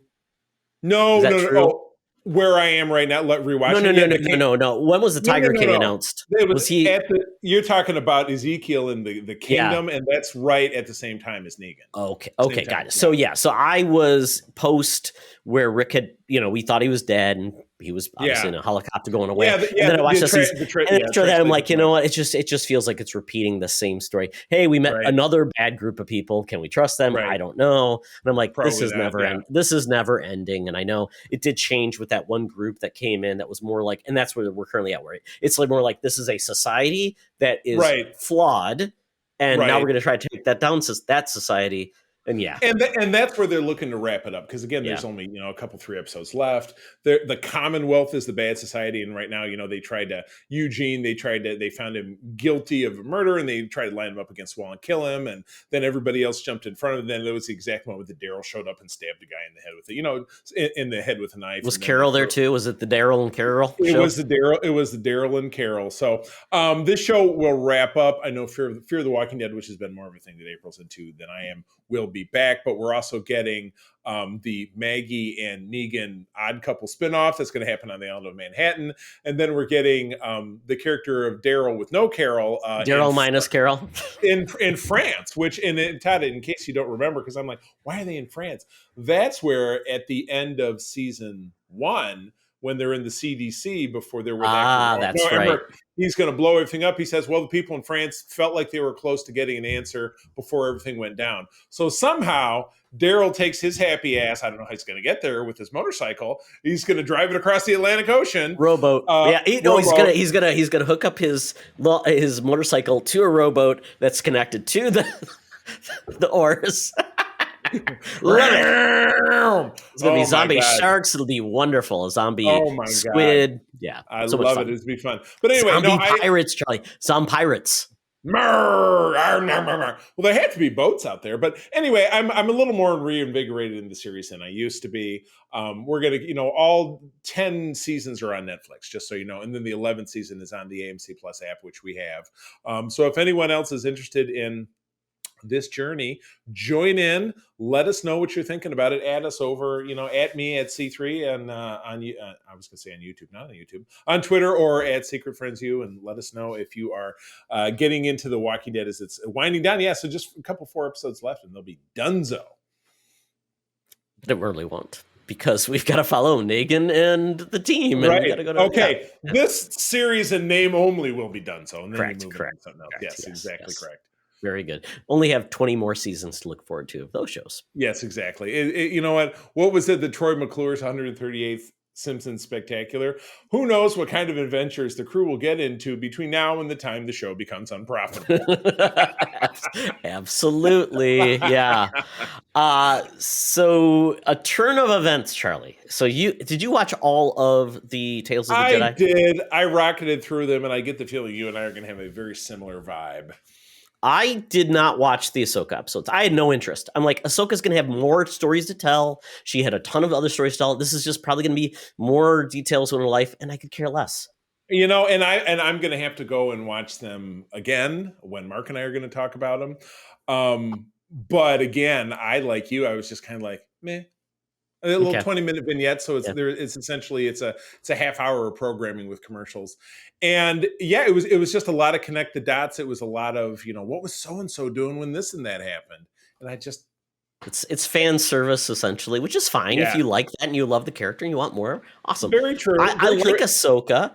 No. Oh, where I am right now, rewatching. No. When was the Tiger King announced? Was he? You're talking about Ezekiel in the kingdom, and that's right at the same time as Negan. Okay, got it. So so I was post where Rick had, we thought he was dead, and he was obviously in a helicopter going away. And then I watched this season, and after that, I'm like, you know what? It just feels like it's repeating the same story. Hey, we met another bad group of people. Can we trust them? I don't know. And I'm like, this is never ending. And I know it did change with that one group that came in that was more like, and that's where we're currently at. Where it's like more like this is a society that is flawed, and now we're going to try to take that down. That society. And and that's where they're looking to wrap it up, because again, there's only a couple 3 episodes left. The Commonwealth is the bad society, and right now they tried to they found him guilty of murder, and they tried to line him up against the wall and kill him, and then everybody else jumped in front of him. Then there was the exact moment that Daryl showed up and stabbed the guy in the head with in the head with a knife. Was Carol there too? Was it the Daryl and Carol show? It was the Daryl and Carol. So this show will wrap up. I know Fear of the Walking Dead, which has been more of a thing that April's into than I am, will be back, but we're also getting the Maggie and Negan Odd Couple spinoff that's going to happen on the island of Manhattan, and then we're getting the character of Daryl with no Carol, Daryl minus Carol in France. Which Todd, in case you don't remember, because I'm like, why are they in France? That's where at the end of season 1, when they're in the CDC before they're with that's right. He's going to blow everything up. He says, well, the people in France felt like they were close to getting an answer before everything went down. So somehow Daryl takes his happy ass. I don't know how he's going to get there with his motorcycle. He's going to drive it across the Atlantic Ocean. Rowboat. He's gonna hook up his motorcycle to a rowboat that's connected to the oars. Love it. It's gonna be zombie sharks. It'll be wononderful. Zombie squid. God. Yeah, I love it. It'll be fun. But anyway, pirates, Charlie. Zombie pirates. Well, there had to be boats out there. But anyway, I'm a little more reinvigorated in the series than I used to be. We're gonna, all 10 seasons are on Netflix, just so you know, and then the 11th season is on the AMC Plus app, which we have. So if anyone else is interested in this journey, join in. Let us know what you're thinking about it. Add us over, at me at C3 and I was gonna say on YouTube, not on YouTube, on Twitter, or at Secret Friends U, and let us know if you are getting into The Walking Dead as it's winding down. So just a couple 4 episodes left, and they'll be donezo. But it really won't, because we've got to follow Negan and the team. And we gotta go to, This series in name only will be done so. And then correct. You move on to something else. Yes, exactly correct. Very good. Only have 20 more seasons to look forward to of those shows. Yes, exactly. You know what? What was it? The Troy McClure's 138th Simpsons Spectacular. Who knows what kind of adventures the crew will get into between now and the time the show becomes unprofitable. Absolutely. Yeah. So a turn of events, Charlie. So did you watch all of the Tales of the Jedi? I did. I rocketed through them, and I get the feeling you and I are going to have a very similar vibe. I did not watch the Ahsoka episodes. I had no interest. I'm like, Ahsoka's going to have more stories to tell. She had a ton of other stories to tell. This is just probably going to be more details in her life, and I could care less. And I'm going to have to go and watch them again when Mark and I are going to talk about them. But again, I, like you, I was just kind of like, meh. A little 20-minute vignette, so it's essentially it's a half hour of programming with commercials, and it was just a lot of connect the dots. It was a lot of what was so and so doing when this and that happened, and I just it's fan service essentially, which is fine if you like that and you love the character and you want more. Awesome, very true. I like Ahsoka.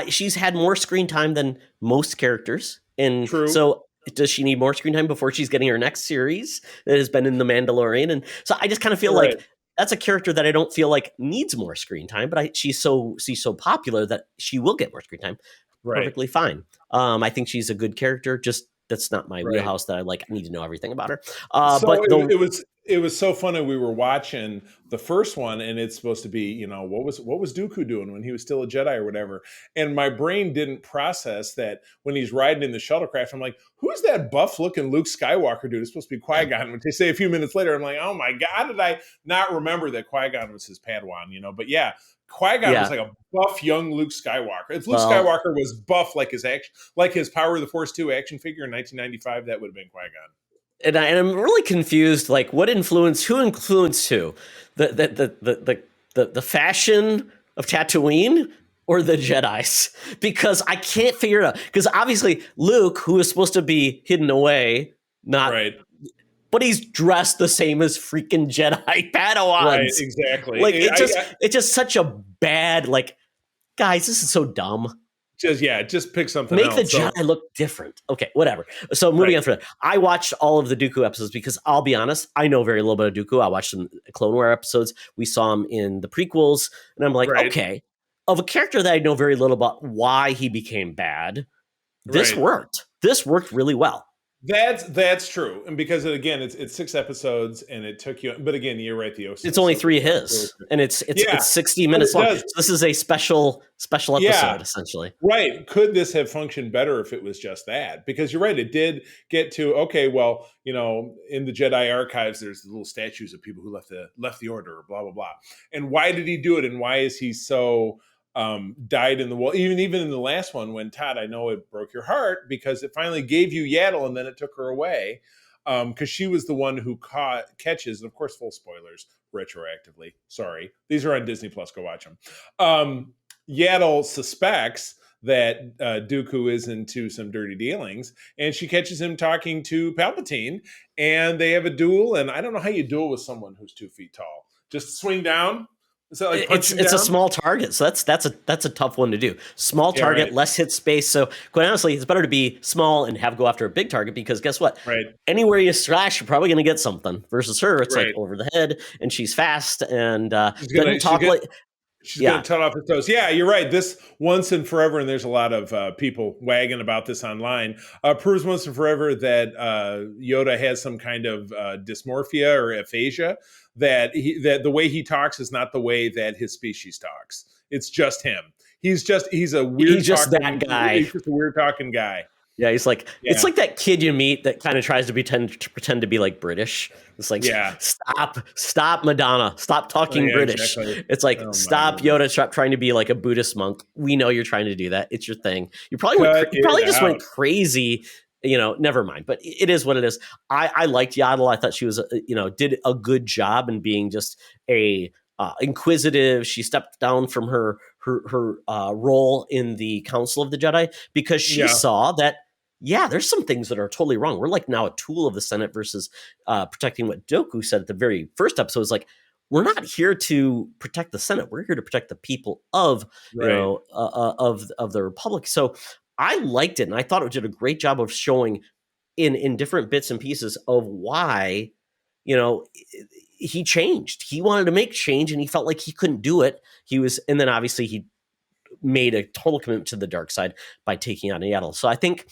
She's had more screen time than most characters, and so. Does she need more screen time before she's getting her next series that has been in The Mandalorian? And so I just kind of feel like that's a character that I don't feel like needs more screen time, but she's so popular that she will get more screen time. Perfectly fine. I think she's a good character. Just that's not my wheelhouse that I like. I need to know everything about her. It it was so funny. We were watching the first one, and it's supposed to be, you know, what was Dooku doing when he was still a Jedi or whatever. And my brain didn't process that when he's riding in the shuttlecraft. I'm like, who's that buff-looking Luke Skywalker dude? It's supposed to be Qui-Gon. When they say a few minutes later, I'm like, oh my God, how did I not remember that Qui-Gon was his Padawan? You know, but yeah. Qui-Gon was like a buff young Luke Skywalker. If Luke Skywalker was buff like his Power of the Force 2 action figure in 1995, that would have been Qui-Gon. And I'm really confused. Like, who influenced who? The fashion of Tatooine or the Jedis? Because I can't figure it out. Because obviously Luke, who is supposed to be hidden away, not right, but he's dressed the same as freaking Jedi Padawans. Right, exactly. Like it's just such a bad, like, guys, this is so dumb. Just pick something Make else. the Jedi look different. Okay, whatever. So moving on from that, I watched all of the Dooku episodes because I'll be honest, I know very little about Dooku. I watched some Clone Wars episodes. We saw him in the prequels, and I'm like, okay, of a character that I know very little about why he became bad, this worked. This worked really well. That's true, and because again, it's 6 episodes, and it took you. But again, you're right. It's only 3 of his, and it's 60 minutes long. So this is a special episode, essentially. Right? Could this have functioned better if it was just that? Because you're right, it did get to well, you know, in the Jedi archives, there's little statues of people who left the order, blah blah blah. And why did he do it? And why is he so died in the wall? Even in the last one, when Todd, I know it broke your heart because it finally gave you Yaddle and then it took her away, because she was the one who catches, and of course, full spoilers retroactively. Sorry, these are on Disney Plus. Go watch them. Yaddle suspects that Dooku is into some dirty dealings, and she catches him talking to Palpatine, and they have a duel. And I don't know how you duel with someone who's 2 feet tall. Just swing down. Is that like it's a small target, so that's a tough one to do. Small target, less hit space. So quite honestly, it's better to be small and go after a big target, because guess what? Anywhere you slash, you're probably going to get something. Versus her, it's like over the head, and she's fast and doesn't talk like. She's going to cut off his toes. Yeah, you're right. This once and forever, and there's a lot of people wagging about this online, proves once and forever that Yoda has some kind of dysmorphia or aphasia, that the way he talks is not the way that his species talks. It's just him. He's a weird He's just that guy. He's just a weird talking guy. Yeah, he's like, it's like that kid you meet that kind of tries to pretend to be like British. It's like, stop, Madonna, stop talking British. Exactly. It's like, stop, Yoda, stop trying to be like a Buddhist monk. We know you're trying to do that. It's your thing. You probably just went crazy. You know, never mind. But it is what it is. I liked Yaddle. I thought she was, did a good job in being just a inquisitive. She stepped down from her role in the Council of the Jedi because she saw that. Yeah, there's some things that are totally wrong. We're like now a tool of the Senate versus protecting what Dooku said at the very first episode. Is like, we're not here to protect the Senate. We're here to protect the people of of the Republic. So I liked it, and I thought it did a great job of showing in different bits and pieces of why, he changed. He wanted to make change, and he felt like he couldn't do it. And then obviously he made a total commitment to the dark side by taking on Yaddle. So I think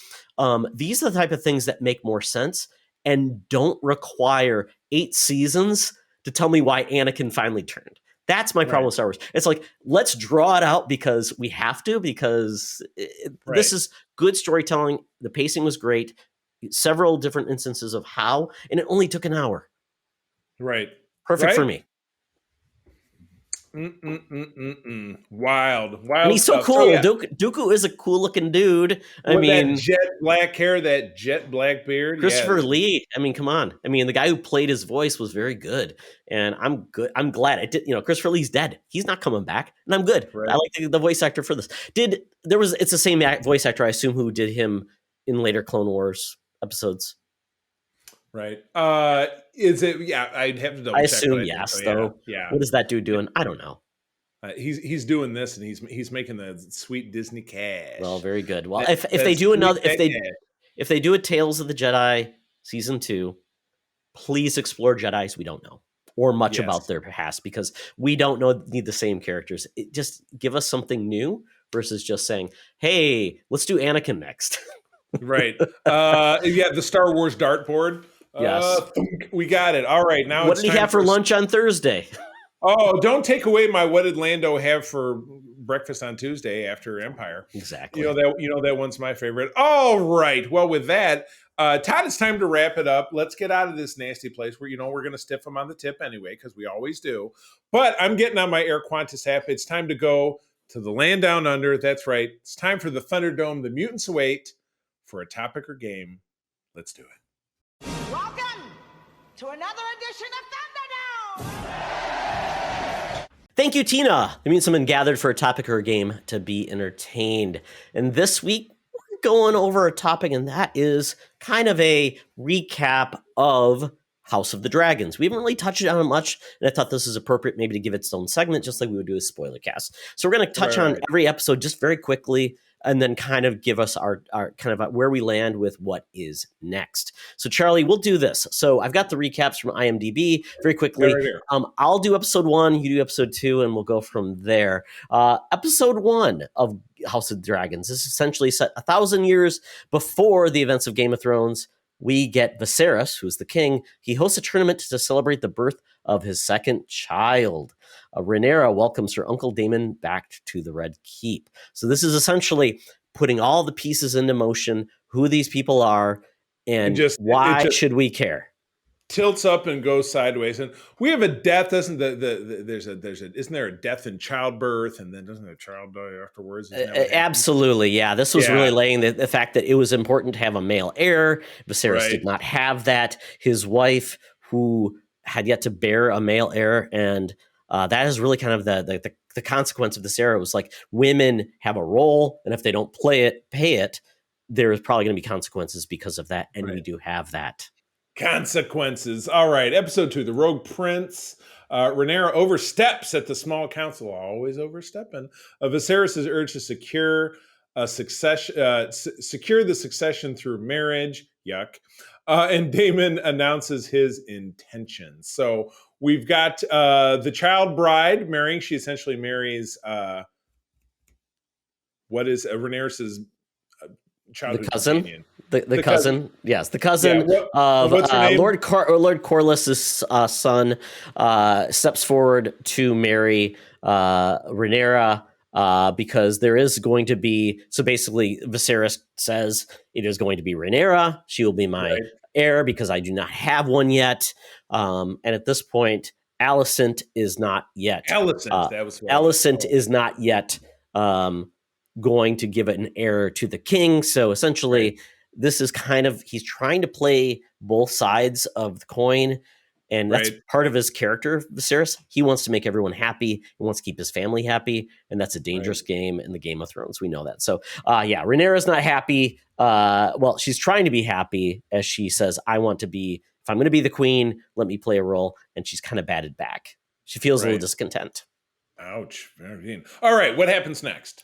these are the type of things that make more sense and don't require 8 seasons to tell me why Anakin finally turned. That's my problem with Star Wars. It's like, let's draw it out because we have to, because this is good storytelling. The pacing was great. Several different instances of how, and it only took an hour. Right. Perfect for me. Wild. And he's so cool. Dooku is a cool looking dude. That jet black hair, that jet black beard. Christopher Lee. I mean, come on. I mean, the guy who played his voice was very good, and I'm good. I'm glad. Christopher Lee's dead. He's not coming back, and I'm good. I like the voice actor for this. It's the same voice actor, I assume, who did him in later Clone Wars episodes. Right. Is it? Yeah, I'd have to double check. I assume yes, though. Yeah. What is that dude doing? I don't know. He's doing this, and he's making the sweet Disney cash. Well, very good. Well, if they do another, if they do a Tales of the Jedi season 2, please explore Jedis we don't know or much about their past, because we don't need the same characters. Just give us something new versus just saying, "Hey, let's do Anakin next." Right. The Star Wars dartboard. Yes. We got it. All right, now What it's did he time have for lunch on Thursday? Oh, don't take away my what did Lando have for breakfast on Tuesday after Empire. Exactly. You know that one's my favorite. All right. Well, with that, Todd, it's time to wrap it up. Let's get out of this nasty place where we're going to stiff them on the tip anyway, because we always do. But I'm getting on my Air Qantas app. It's time to go to the land down under. That's right. It's time for the Thunderdome. The mutants await for a topic or game. Let's do it. Welcome to another edition of Thunderdome! Thank you, Tina. I mean, someone gathered for a topic or a game to be entertained. And this week, we're going over a topic, and that is kind of a recap of House of the Dragons. We haven't really touched on it much, and I thought this is appropriate maybe to give its own segment, just like we would do a spoiler cast. So we're going to touch on every episode just very quickly, and then kind of give us our kind of where we land with what is next. So Charlie, we'll do this. So I've got the recaps from IMDb very quickly. I'll do episode 1, you do episode 2, and we'll go from there. Episode 1 of House of the Dragons is essentially set 1,000 years before the events of Game of Thrones. We get Viserys, who's the king. He hosts a tournament to celebrate the birth of his second child. Rhaenyra welcomes her uncle Daemon back to the Red Keep. So this is essentially putting all the pieces into motion, who these people are, and why should we care? Tilts up and goes sideways, and we have a death. Isn't isn't there a death in childbirth, and then doesn't a child die afterwards? Absolutely, yeah. This was really laying the fact that it was important to have a male heir. Viserys did not have that. His wife, who had yet to bear a male heir, and that is really kind of the consequence of this era. Was like women have a role, and if they don't pay it, there's probably going to be consequences because of that, and we do have that. Consequences. All right, episode 2, the Rogue Prince. Rhaenyra oversteps at the small council, always overstepping, of Viserys' urge to secure the succession through marriage. Yuck. And Daemon announces his intentions. So we've got the child bride marrying. She essentially marries what is Rhaenyra's childhood companion. The cousin, yes, the cousin of Lord Corlys's son steps forward to marry Rhaenyra because there is going to be. So basically, Viserys says it is going to be Rhaenyra. She will be my heir because I do not have one yet. And at this point, Alicent is not yet. Alicent is not yet going to give an heir to the king. So essentially. This is kind of, he's trying to play both sides of the coin, and that's part of his character, Viserys. He wants to make everyone happy. He wants to keep his family happy, and that's a dangerous game in the Game of Thrones. We know that. So, Rhaenyra's not happy. Well, she's trying to be happy, as she says, I want to be, if I'm going to be the queen, let me play a role, and she's kind of batted back. She feels a little discontent. Ouch. All right, what happens next?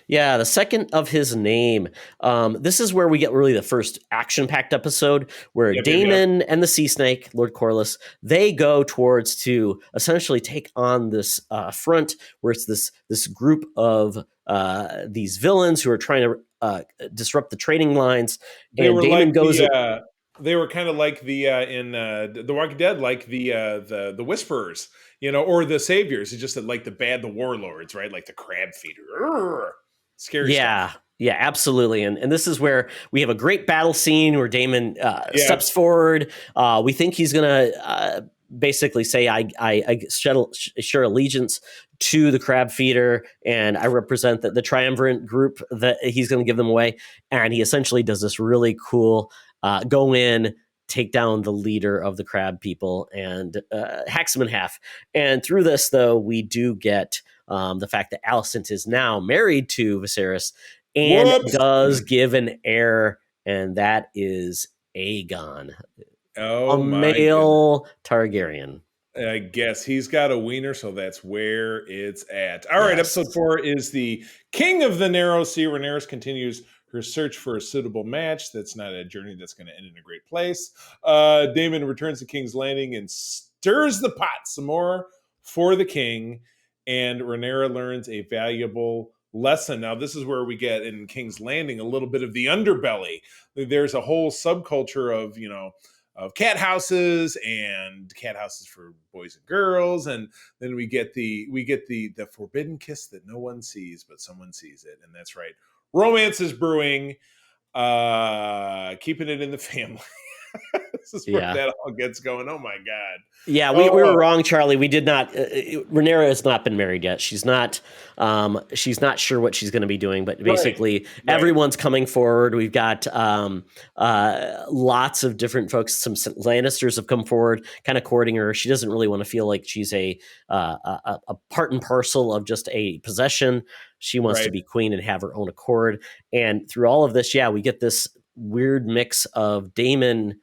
Yeah, the second of his name. This is where we get really the first action-packed episode where Daemon and the Sea Snake, Lord Corlys, they go towards to essentially take on this front where it's this group of these villains who are trying to disrupt the trading lines. And Daemon goes. They were kind of like the in The Walking Dead, like the Whisperers, or the Saviors. It's just like the warlords, right? Like the crab feeder. Urgh. Scary stuff. Yeah, absolutely. And this is where we have a great battle scene where Daemon steps forward. We think he's going to basically say, I share allegiance to the crab feeder, and I represent the triumvirate group that he's going to give them away. And he essentially does this really cool go in, take down the leader of the crab people, and hacks him in half. And through this, though, we do get the fact that Alicent is now married to Viserys and does give an heir, and that is Aegon, a male Targaryen. I guess he's got a wiener, so that's where it's at. All right, episode 4 is the King of the Narrow Sea. Rhaenyra continues her search for a suitable match. That's not a journey that's going to end in a great place. Daemon returns to King's Landing and stirs the pot some more for the king. And Rhaenyra learns a valuable lesson. Now, this is where we get in King's Landing a little bit of the underbelly. There's a whole subculture of, cat houses and cat houses for boys and girls, and then we get the forbidden kiss that no one sees, but someone sees it, and that's right, romance is brewing. Keeping it in the family. This is where that all gets going. Oh my God. Yeah, we were wrong, Charlie. We did not. Rhaenyra has not been married yet. She's not sure what she's going to be doing. But basically, everyone's coming forward. We've got lots of different folks. Some Lannisters have come forward, kind of courting her. She doesn't really want to feel like she's a part and parcel of just a possession. She wants to be queen and have her own accord. And through all of this, we get this weird mix of Daemon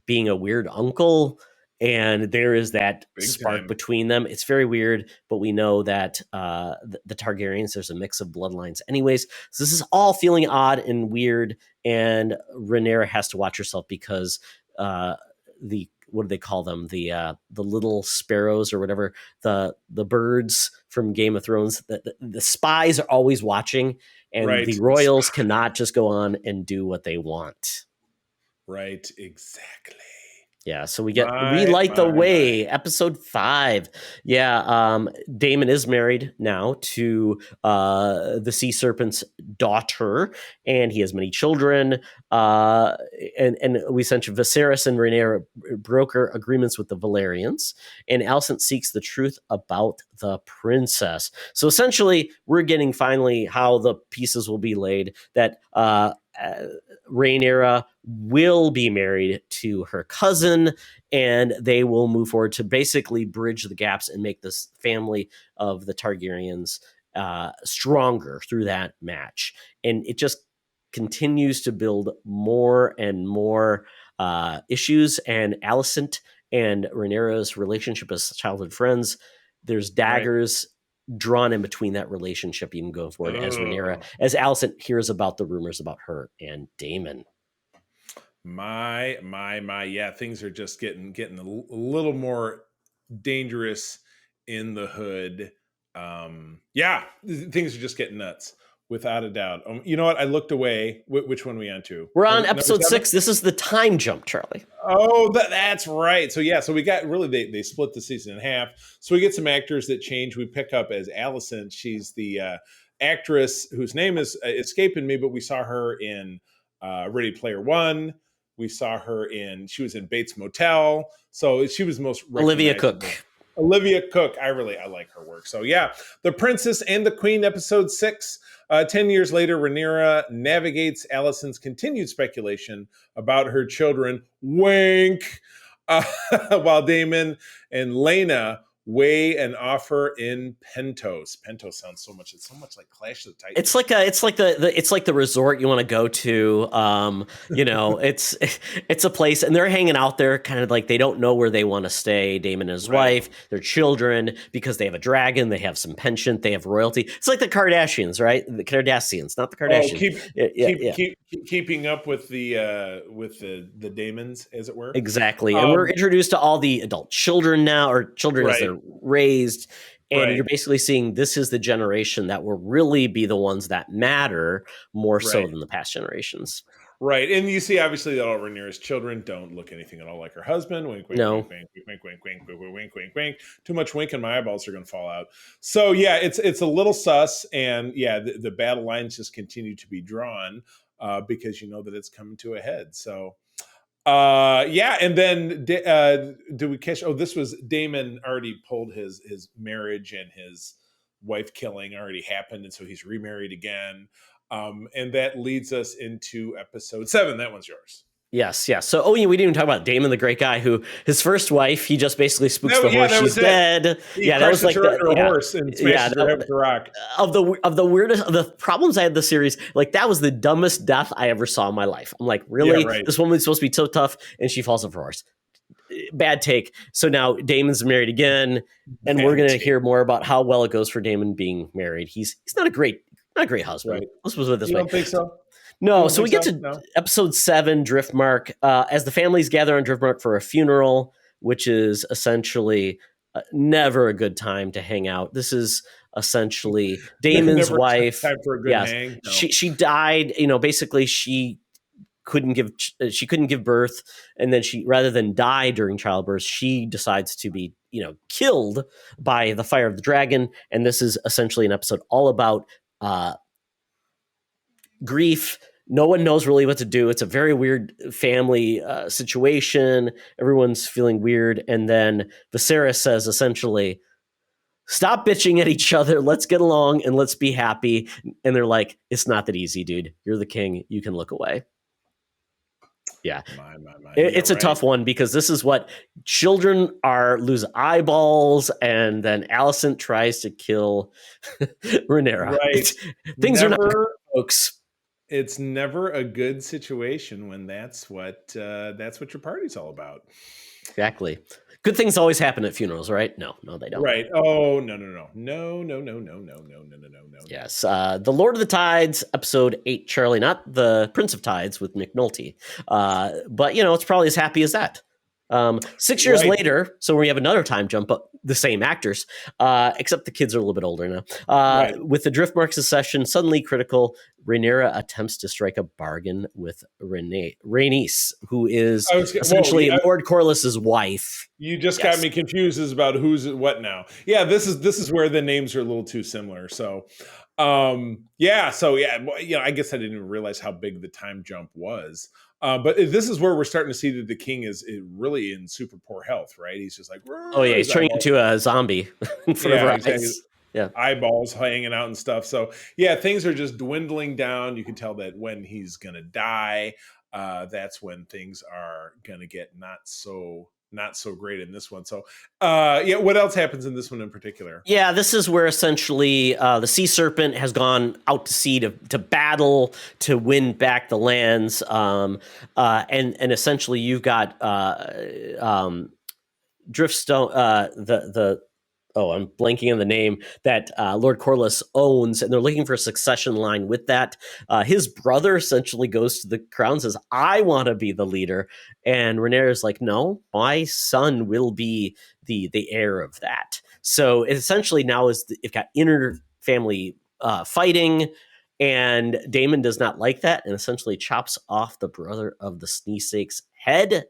being a weird uncle, and there is that spark between them. It's very weird, but we know that the Targaryens, there's a mix of bloodlines anyways. So this is all feeling odd and weird, and Rhaenyra has to watch herself because what do they call them? The little sparrows or whatever, the birds from Game of Thrones. The spies are always watching, and the royals cannot just go on and do what they want. Right, exactly. Yeah, so we get Relight the Way, episode 5. Yeah, Daemon is married now to the Sea Serpent's daughter, and he has many children. And we essentially, Viserys and Rhaenyra broker agreements with the Valyrians, and Alicent seeks the truth about the princess. So essentially, we're getting finally how the pieces will be laid, that Rhaenyra will be married to her cousin, and they will move forward to basically bridge the gaps and make this family of the Targaryens stronger through that match. And it just continues to build more and more issues. And Alicent and Rhaenyra's relationship as childhood friends, there's daggers drawn in between that relationship even going forward as Alicent hears about the rumors about her and Daemon. My, yeah, things are just getting a little more dangerous in the hood. Things are just getting nuts, without a doubt. You know what? I looked away. Which one are we on to? We're on episode 6. This is the time jump, Charlie. Oh, that's right. So so we got they split the season in half. So we get some actors that change. We pick up as Alicent. She's the actress whose name is escaping me, but we saw her in Ready Player One. We saw her she was in Bates Motel. So she was most Olivia Cook. I like her work. So The Princess and the Queen, episode 6. 10 years later, Rhaenyra navigates Alicent's continued speculation about her children, wink, while Daemon and Laena weigh an offer in Pentos. Pentos sounds so much like Clash of the Titans. It's like the resort you want to go to. It's a place, and they're hanging out there, kind of like they don't know where they want to stay. Daemon and his wife, their children, because they have a dragon, they have some penchant, they have royalty. It's like the Kardashians, right? The Kardashians, not the Kardashians. Keeping up with the Daemons, as it were. Exactly, and we're introduced to all the adult children now, or children as they're raised, and you're basically seeing this is the generation that will really be the ones that matter more so than the past generations. Right, and you see obviously that all Rhaenyra's children don't look anything at all like her husband. Wink, wink, no. Wink, wink, wink, wink, wink, wink, wink, wink, wink, wink. Too much wink, and my eyeballs are going to fall out. So it's a little sus, and the battle lines just continue to be drawn because you know that it's coming to a head. So. And then do we catch? Oh, this was Daemon already pulled his marriage, and his wife killing already happened, and so he's remarried again. And that leads us into episode 7. That one's yours. Yes. So, we didn't even talk about Daemon, the great guy who his first wife, he just basically spooks the horse. She's dead. That was like the horse and smashes her head with the rock. Of the weirdest of the problems I had this series, like that was the dumbest death I ever saw in my life. I'm like, really? Yeah, this woman's supposed to be so tough, and she falls off her horse. Bad take. So now Daemon's married again, and we're going to hear more about how well it goes for Daemon being married. He's not a great husband. Right. Let's put it this way. You don't think so? No, so we get to episode 7, Driftmark, as the families gather on Driftmark for a funeral, which is essentially never a good time to hang out. This is essentially Daemon's wife. Time for a good hang. No. She died. Basically she couldn't give birth, and then she, rather than die during childbirth, she decides to be killed by the fire of the dragon. And this is essentially an episode all about grief. No one knows really what to do. It's a very weird family situation. Everyone's feeling weird. And then Viserys says, essentially, stop bitching at each other. Let's get along and let's be happy. And they're like, it's not that easy, dude. You're the king. You can look away. Yeah. It's a tough one, because this is what children lose eyeballs, and then Alicent tries to kill Rhaenyra. Right. Things are not good, folks. It's never a good situation when that's what your party's all about. Exactly. Good things always happen at funerals, right? No, they don't. Right. Oh, no. Yes. The Lord of the Tides, episode 8, Charlie, not the Prince of Tides with Nick Nolte. But, it's probably as happy as that. 6 years later, so we have another time jump, but the same actors, except the kids are a little bit older now. With the Driftmark succession suddenly critical, Rhaenyra attempts to strike a bargain with Rhaenys, who is essentially Lord Corlys's wife. You just got me confused as about who's what now. Yeah, this is where the names are a little too similar. So, I guess I didn't even realize how big the time jump was. But this is where we're starting to see that the king is really in super poor health, right? He's just like, he's turning into a zombie in front of our eyes. Yeah, eyeballs hanging out and stuff. So things are just dwindling down. You can tell that when he's gonna die, that's when things are gonna get not so great in this one. So what else happens in this one in particular? Yeah, this is where essentially the sea serpent has gone out to sea to battle to win back the lands, and essentially you've got Driftstone, I'm blanking on the name, that Lord Corlys owns, and they're looking for a succession line with that. His brother essentially goes to the crown and says, I want to be the leader. And Rhaenyra's like, no, my son will be the heir of that. So it essentially now it got inner family fighting, and Daemon does not like that and essentially chops off the brother of the Sneesake's head.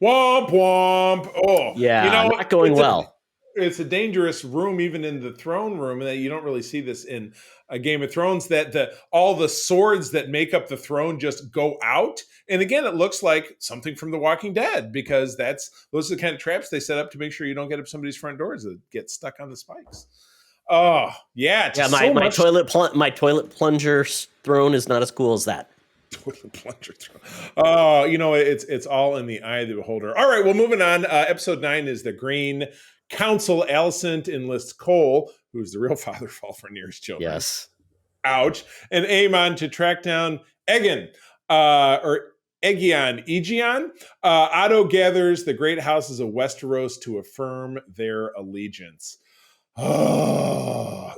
Womp womp. Oh, yeah, not going well. It's a dangerous room, even in the throne room, and that you don't really see this in a Game of Thrones, that all the swords that make up the throne just go out. And again, it looks like something from The Walking Dead, because those are the kind of traps they set up to make sure you don't get up somebody's front doors that get stuck on the spikes. Oh, yeah. My toilet plunger throne is not as cool as that. Toilet plunger throne. Oh, it's all in the eye of the beholder. All right, well, moving on. Episode 9 is the Green Council. Alicent enlists Cole, who's the real father of all Rhaenyra's children. Yes. Ouch. And Aemon to track down Aegon. Otto gathers the great houses of Westeros to affirm their allegiance. And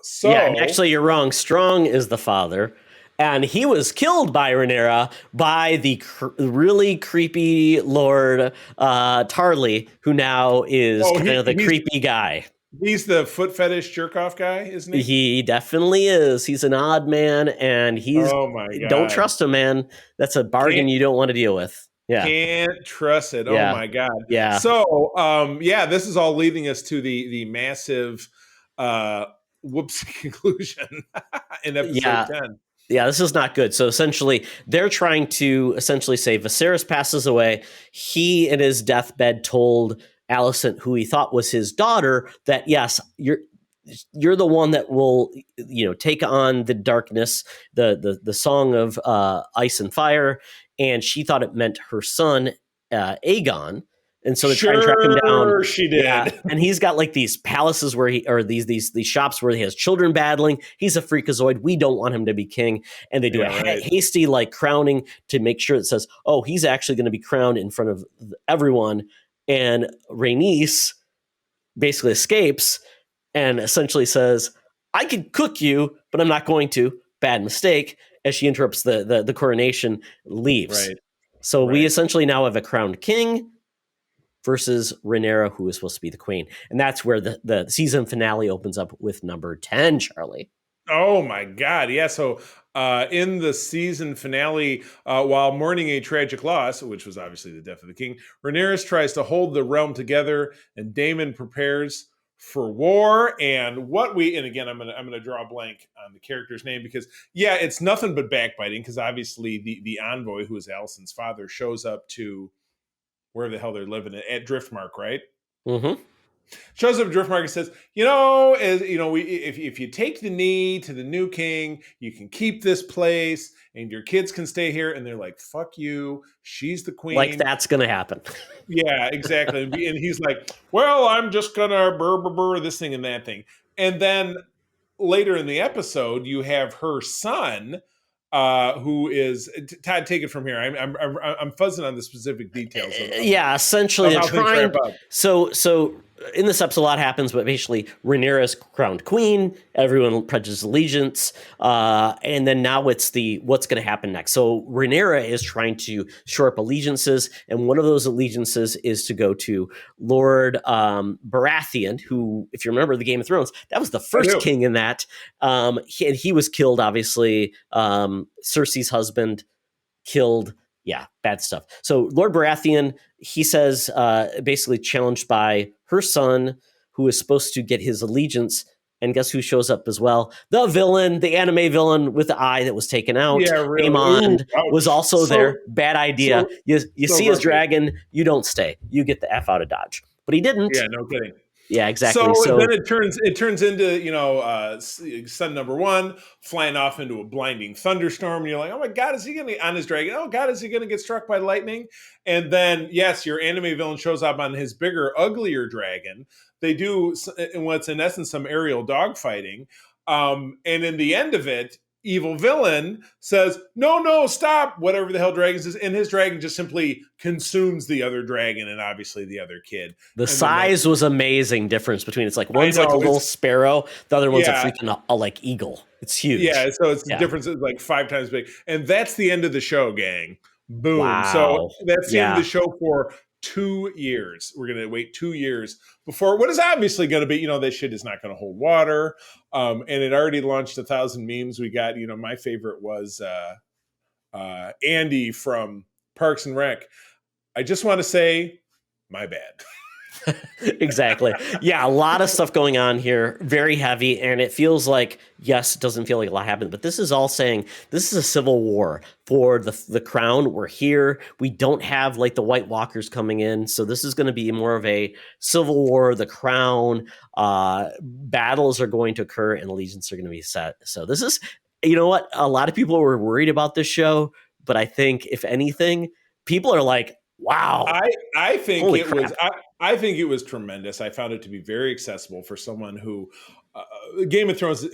actually you're wrong. Strong is the father. And he was killed by Rhaenyra by the really creepy Lord Tarly, who now is kind of the creepy guy. He's the foot fetish jerk-off guy, isn't he? He definitely is. He's an odd man, and he's... Oh, my God. Don't trust him, man. That's a bargain you don't want to deal with. Yeah. Can't trust it. Yeah. Oh, my God. Yeah. So, this is all leading us to the massive whoopsie conclusion in episode 10. Yeah, this is not good. So essentially, they're trying to say Viserys passes away. He, in his deathbed, told Alicent, who he thought was his daughter, that yes, you're the one that will, take on the darkness, the song of ice and fire. And she thought it meant her son, Aegon. And so they try and track him down. She did. Yeah. And he's got like these palaces these shops where he has children battling. He's a freakazoid. We don't want him to be king. And they do hasty crowning to make sure it says, oh, he's actually going to be crowned in front of everyone. And Rhaenys basically escapes and essentially says, I could cook you, but I'm not going to. Bad mistake. As she interrupts the coronation, leaves. Right. So we essentially now have a crowned king versus Rhaenyra, who is supposed to be the queen. And that's where the season finale opens up with number 10, Charlie. Oh my God. Yeah. So in the season finale, while mourning a tragic loss, which was obviously the death of the king, Rhaenyra tries to hold the realm together, and Daemon prepares for war. And again, I'm gonna draw a blank on the character's name because it's nothing but backbiting, because obviously the envoy, who is Alicent's father, shows up to wherever the hell they're living at Driftmark, right? Mm-hmm. Shows up at Driftmark and says, if you take the knee to the new king, you can keep this place and your kids can stay here. And they're like, fuck you. She's the queen. Like that's going to happen. Yeah, exactly. And he's like, well, I'm just going to this thing and that thing. And then later in the episode, you have her son, who is Todd. Take it from here. I'm fuzzing on the specific details. Essentially, they're trying. So in this episode, a lot happens, but basically, Rhaenyra is crowned queen. Everyone pledges allegiance, and then now it's what's going to happen next. So Rhaenyra is trying to shore up allegiances, and one of those allegiances is to go to Lord Baratheon, who, if you remember the Game of Thrones, that was the first king in that. He was killed, obviously. Cersei's husband killed. Yeah, bad stuff. So Lord Baratheon, he says, basically challenged by her son, who is supposed to get his allegiance. And guess who shows up as well? The villain, the anime villain with the eye that was taken out. Yeah, really. Aemond was also there. Bad idea. You see his dragon, you don't stay. You get the F out of Dodge. But he didn't. Yeah, no kidding. Yeah, exactly. So then it turns into son number one flying off into a blinding thunderstorm, and you're like, oh my God, is he going to on his dragon? Oh God, is he going to get struck by lightning? And then yes, your anime villain shows up on his bigger, uglier dragon. They do what's in essence some aerial dogfighting, and in the end of it, evil villain says, no, stop, whatever the hell dragons is, and his dragon just simply consumes the other dragon and obviously the other kid. The size was amazing difference between, it's like one's like a little sparrow, the other one's a freaking like eagle. It's huge. Yeah, so it's the difference is like 5 times big. And that's the end of the show, gang. Boom. Wow. So that's the end of the show for 2 years. We're going to wait 2 years before what is obviously going to be, this shit is not going to hold water. And it already launched 1,000 memes. We got, my favorite was Andy from Parks and Rec. I just want to say, my bad. Exactly. Yeah, a lot of stuff going on here, very heavy, and it feels like, yes, it doesn't feel like a lot happened, but this is all saying this is a civil war for the crown. We're here. We don't have like the White Walkers coming in, so this is going to be more of a civil war. The crown, battles are going to occur, and allegiance are going to be set. So this is, you know what? A lot of people were worried about this show, but I think if anything, people are like, wow. I think I think it was tremendous. I found it to be very accessible for someone who Game of Thrones,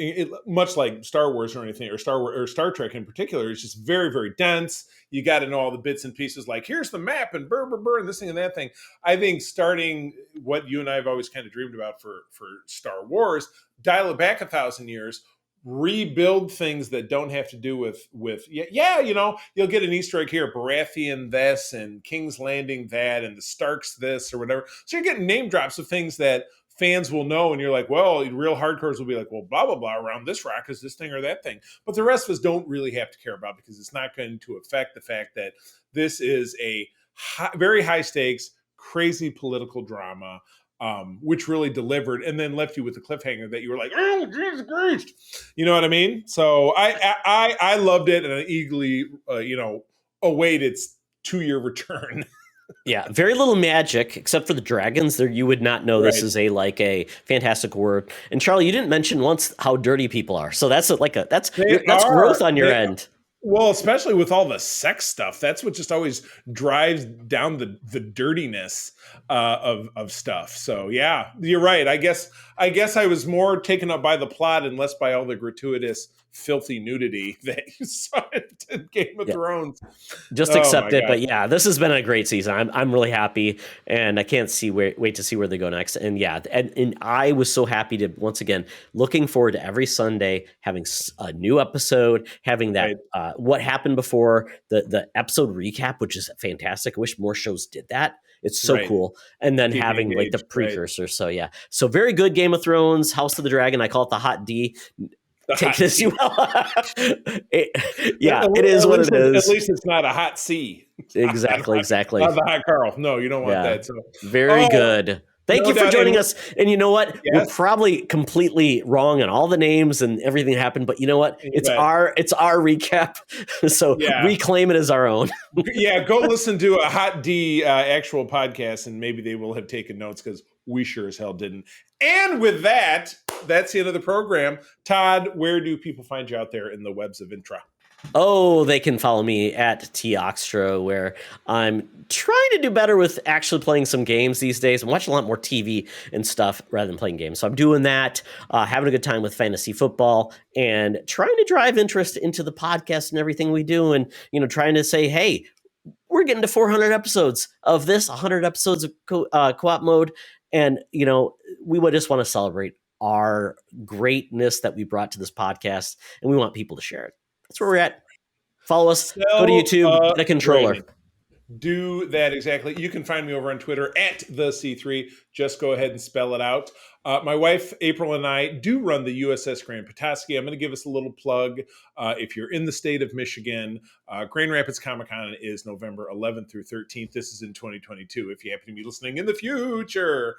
much like Star Wars or anything, or Star Trek in particular, is just very, very dense. You got to know all the bits and pieces, like here's the map and and this thing and that thing. I think starting what you and I have always kind of dreamed about for Star Wars, dial it back 1,000 years, rebuild things that don't have to do with you'll get an Easter egg here, Baratheon this and King's Landing that and the Starks this or whatever. So you're getting name drops of things that fans will know, and you're like, well, real hardcores will be like, well, blah blah blah around this rock is this thing or that thing, but the rest of us don't really have to care about, because it's not going to affect the fact that this is a very high stakes, crazy political drama. Which really delivered, and then left you with a cliffhanger that you were like, "Oh, Jesus Christ!" You know what I mean? So I loved it, and I eagerly, await its 2-year return. Yeah, very little magic except for the dragons. There, you would not know this is a fantastic word. And Charlie, you didn't mention once how dirty people are. So that's that's growth on your end. Well, especially with all the sex stuff, that's what just always drives down the dirtiness of stuff. So yeah, you're right. I guess I was more taken up by the plot and less by all the gratuitous, filthy nudity that you saw in Game of Thrones. Just accept it. But yeah, this has been a great season. I'm really happy, and I can't wait to see where they go next. And yeah, and I was so happy to, once again, looking forward to every Sunday having a new episode, having that what happened before the episode recap, which is fantastic. I wish more shows did that. It's so cool. And then having like the precursor. So yeah. So very good Game of Thrones, House of the Dragon. I call it the Hot D. take this you well. It is what it is. At least it's not a hot C. Exactly. Not the hot Carl. No, you don't want that. So very good. Thank you for joining us. And you know what? Yes. We're probably completely wrong on all the names and everything that happened, but you know what? It's our recap. So reclaim it as our own. Go listen to a Hot D actual podcast, and maybe they will have taken notes, because we sure as hell didn't. And with that, that's the end of the program. Todd, where do people find you out there in the webs of Intra? Oh, they can follow me at TOxtra, where I'm trying to do better with actually playing some games these days. I'm watching a lot more TV and stuff rather than playing games. So I'm doing that, having a good time with fantasy football, and trying to drive interest into the podcast and everything we do. And, trying to say, hey, we're getting to 400 episodes of this, 100 episodes of co-op mode. And, we would just want to celebrate our greatness that we brought to this podcast, and we want people to share it. That's where we're at. Follow us. Go to YouTube. Get a controller. Do that exactly. You can find me over on Twitter at the C3. Just go ahead and spell it out. My wife, April, and I do run the USS Grand Petoskey. I'm going to give us a little plug. If you're in the state of Michigan, Grand Rapids Comic-Con is November 11th through 13th. This is in 2022. If you happen to be listening in the future,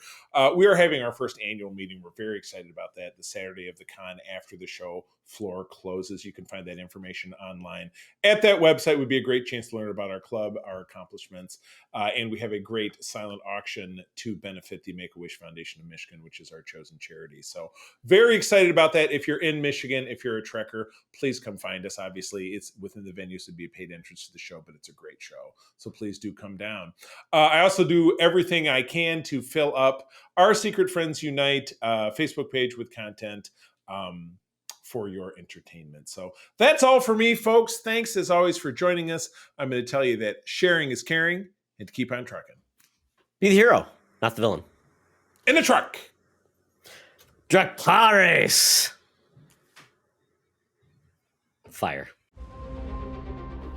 we are having our first annual meeting. We're very excited about that. The Saturday of the con after the show floor closes. You can find that information online at that website. Would be a great chance to learn about our club, our accomplishments, and we have a great silent auction to benefit the Make-A-Wish Foundation of Michigan, which is our chosen charity. So very excited about that. If you're in Michigan, if you're a trekker, please come find us. Obviously, it's within the venue, so it'd be a paid entrance to the show, but it's a great show. So please do come down. I also do everything I can to fill up our Secret Friends Unite Facebook page with content for your entertainment. So that's all for me, folks. Thanks as always for joining us. I'm going to tell you that sharing is caring, and to keep on trucking. Be the hero, not the villain. In the truck. Dracaris. Fire.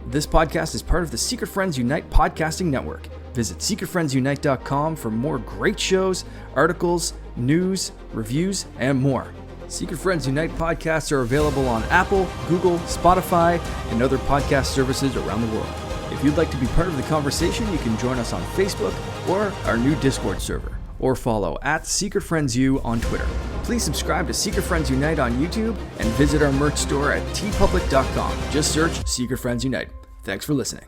This podcast is part of the Secret Friends Unite podcasting network. Visit secretfriendsunite.com for more great shows, articles, news, reviews, and more. Secret Friends Unite podcasts are available on Apple, Google, Spotify, and other podcast services around the world. If you'd like to be part of the conversation, you can join us on Facebook or our new Discord server, or follow at Secret Friends U on Twitter. Please subscribe to Secret Friends Unite on YouTube and visit our merch store at tpublic.com. Just search Secret Friends Unite. Thanks for listening.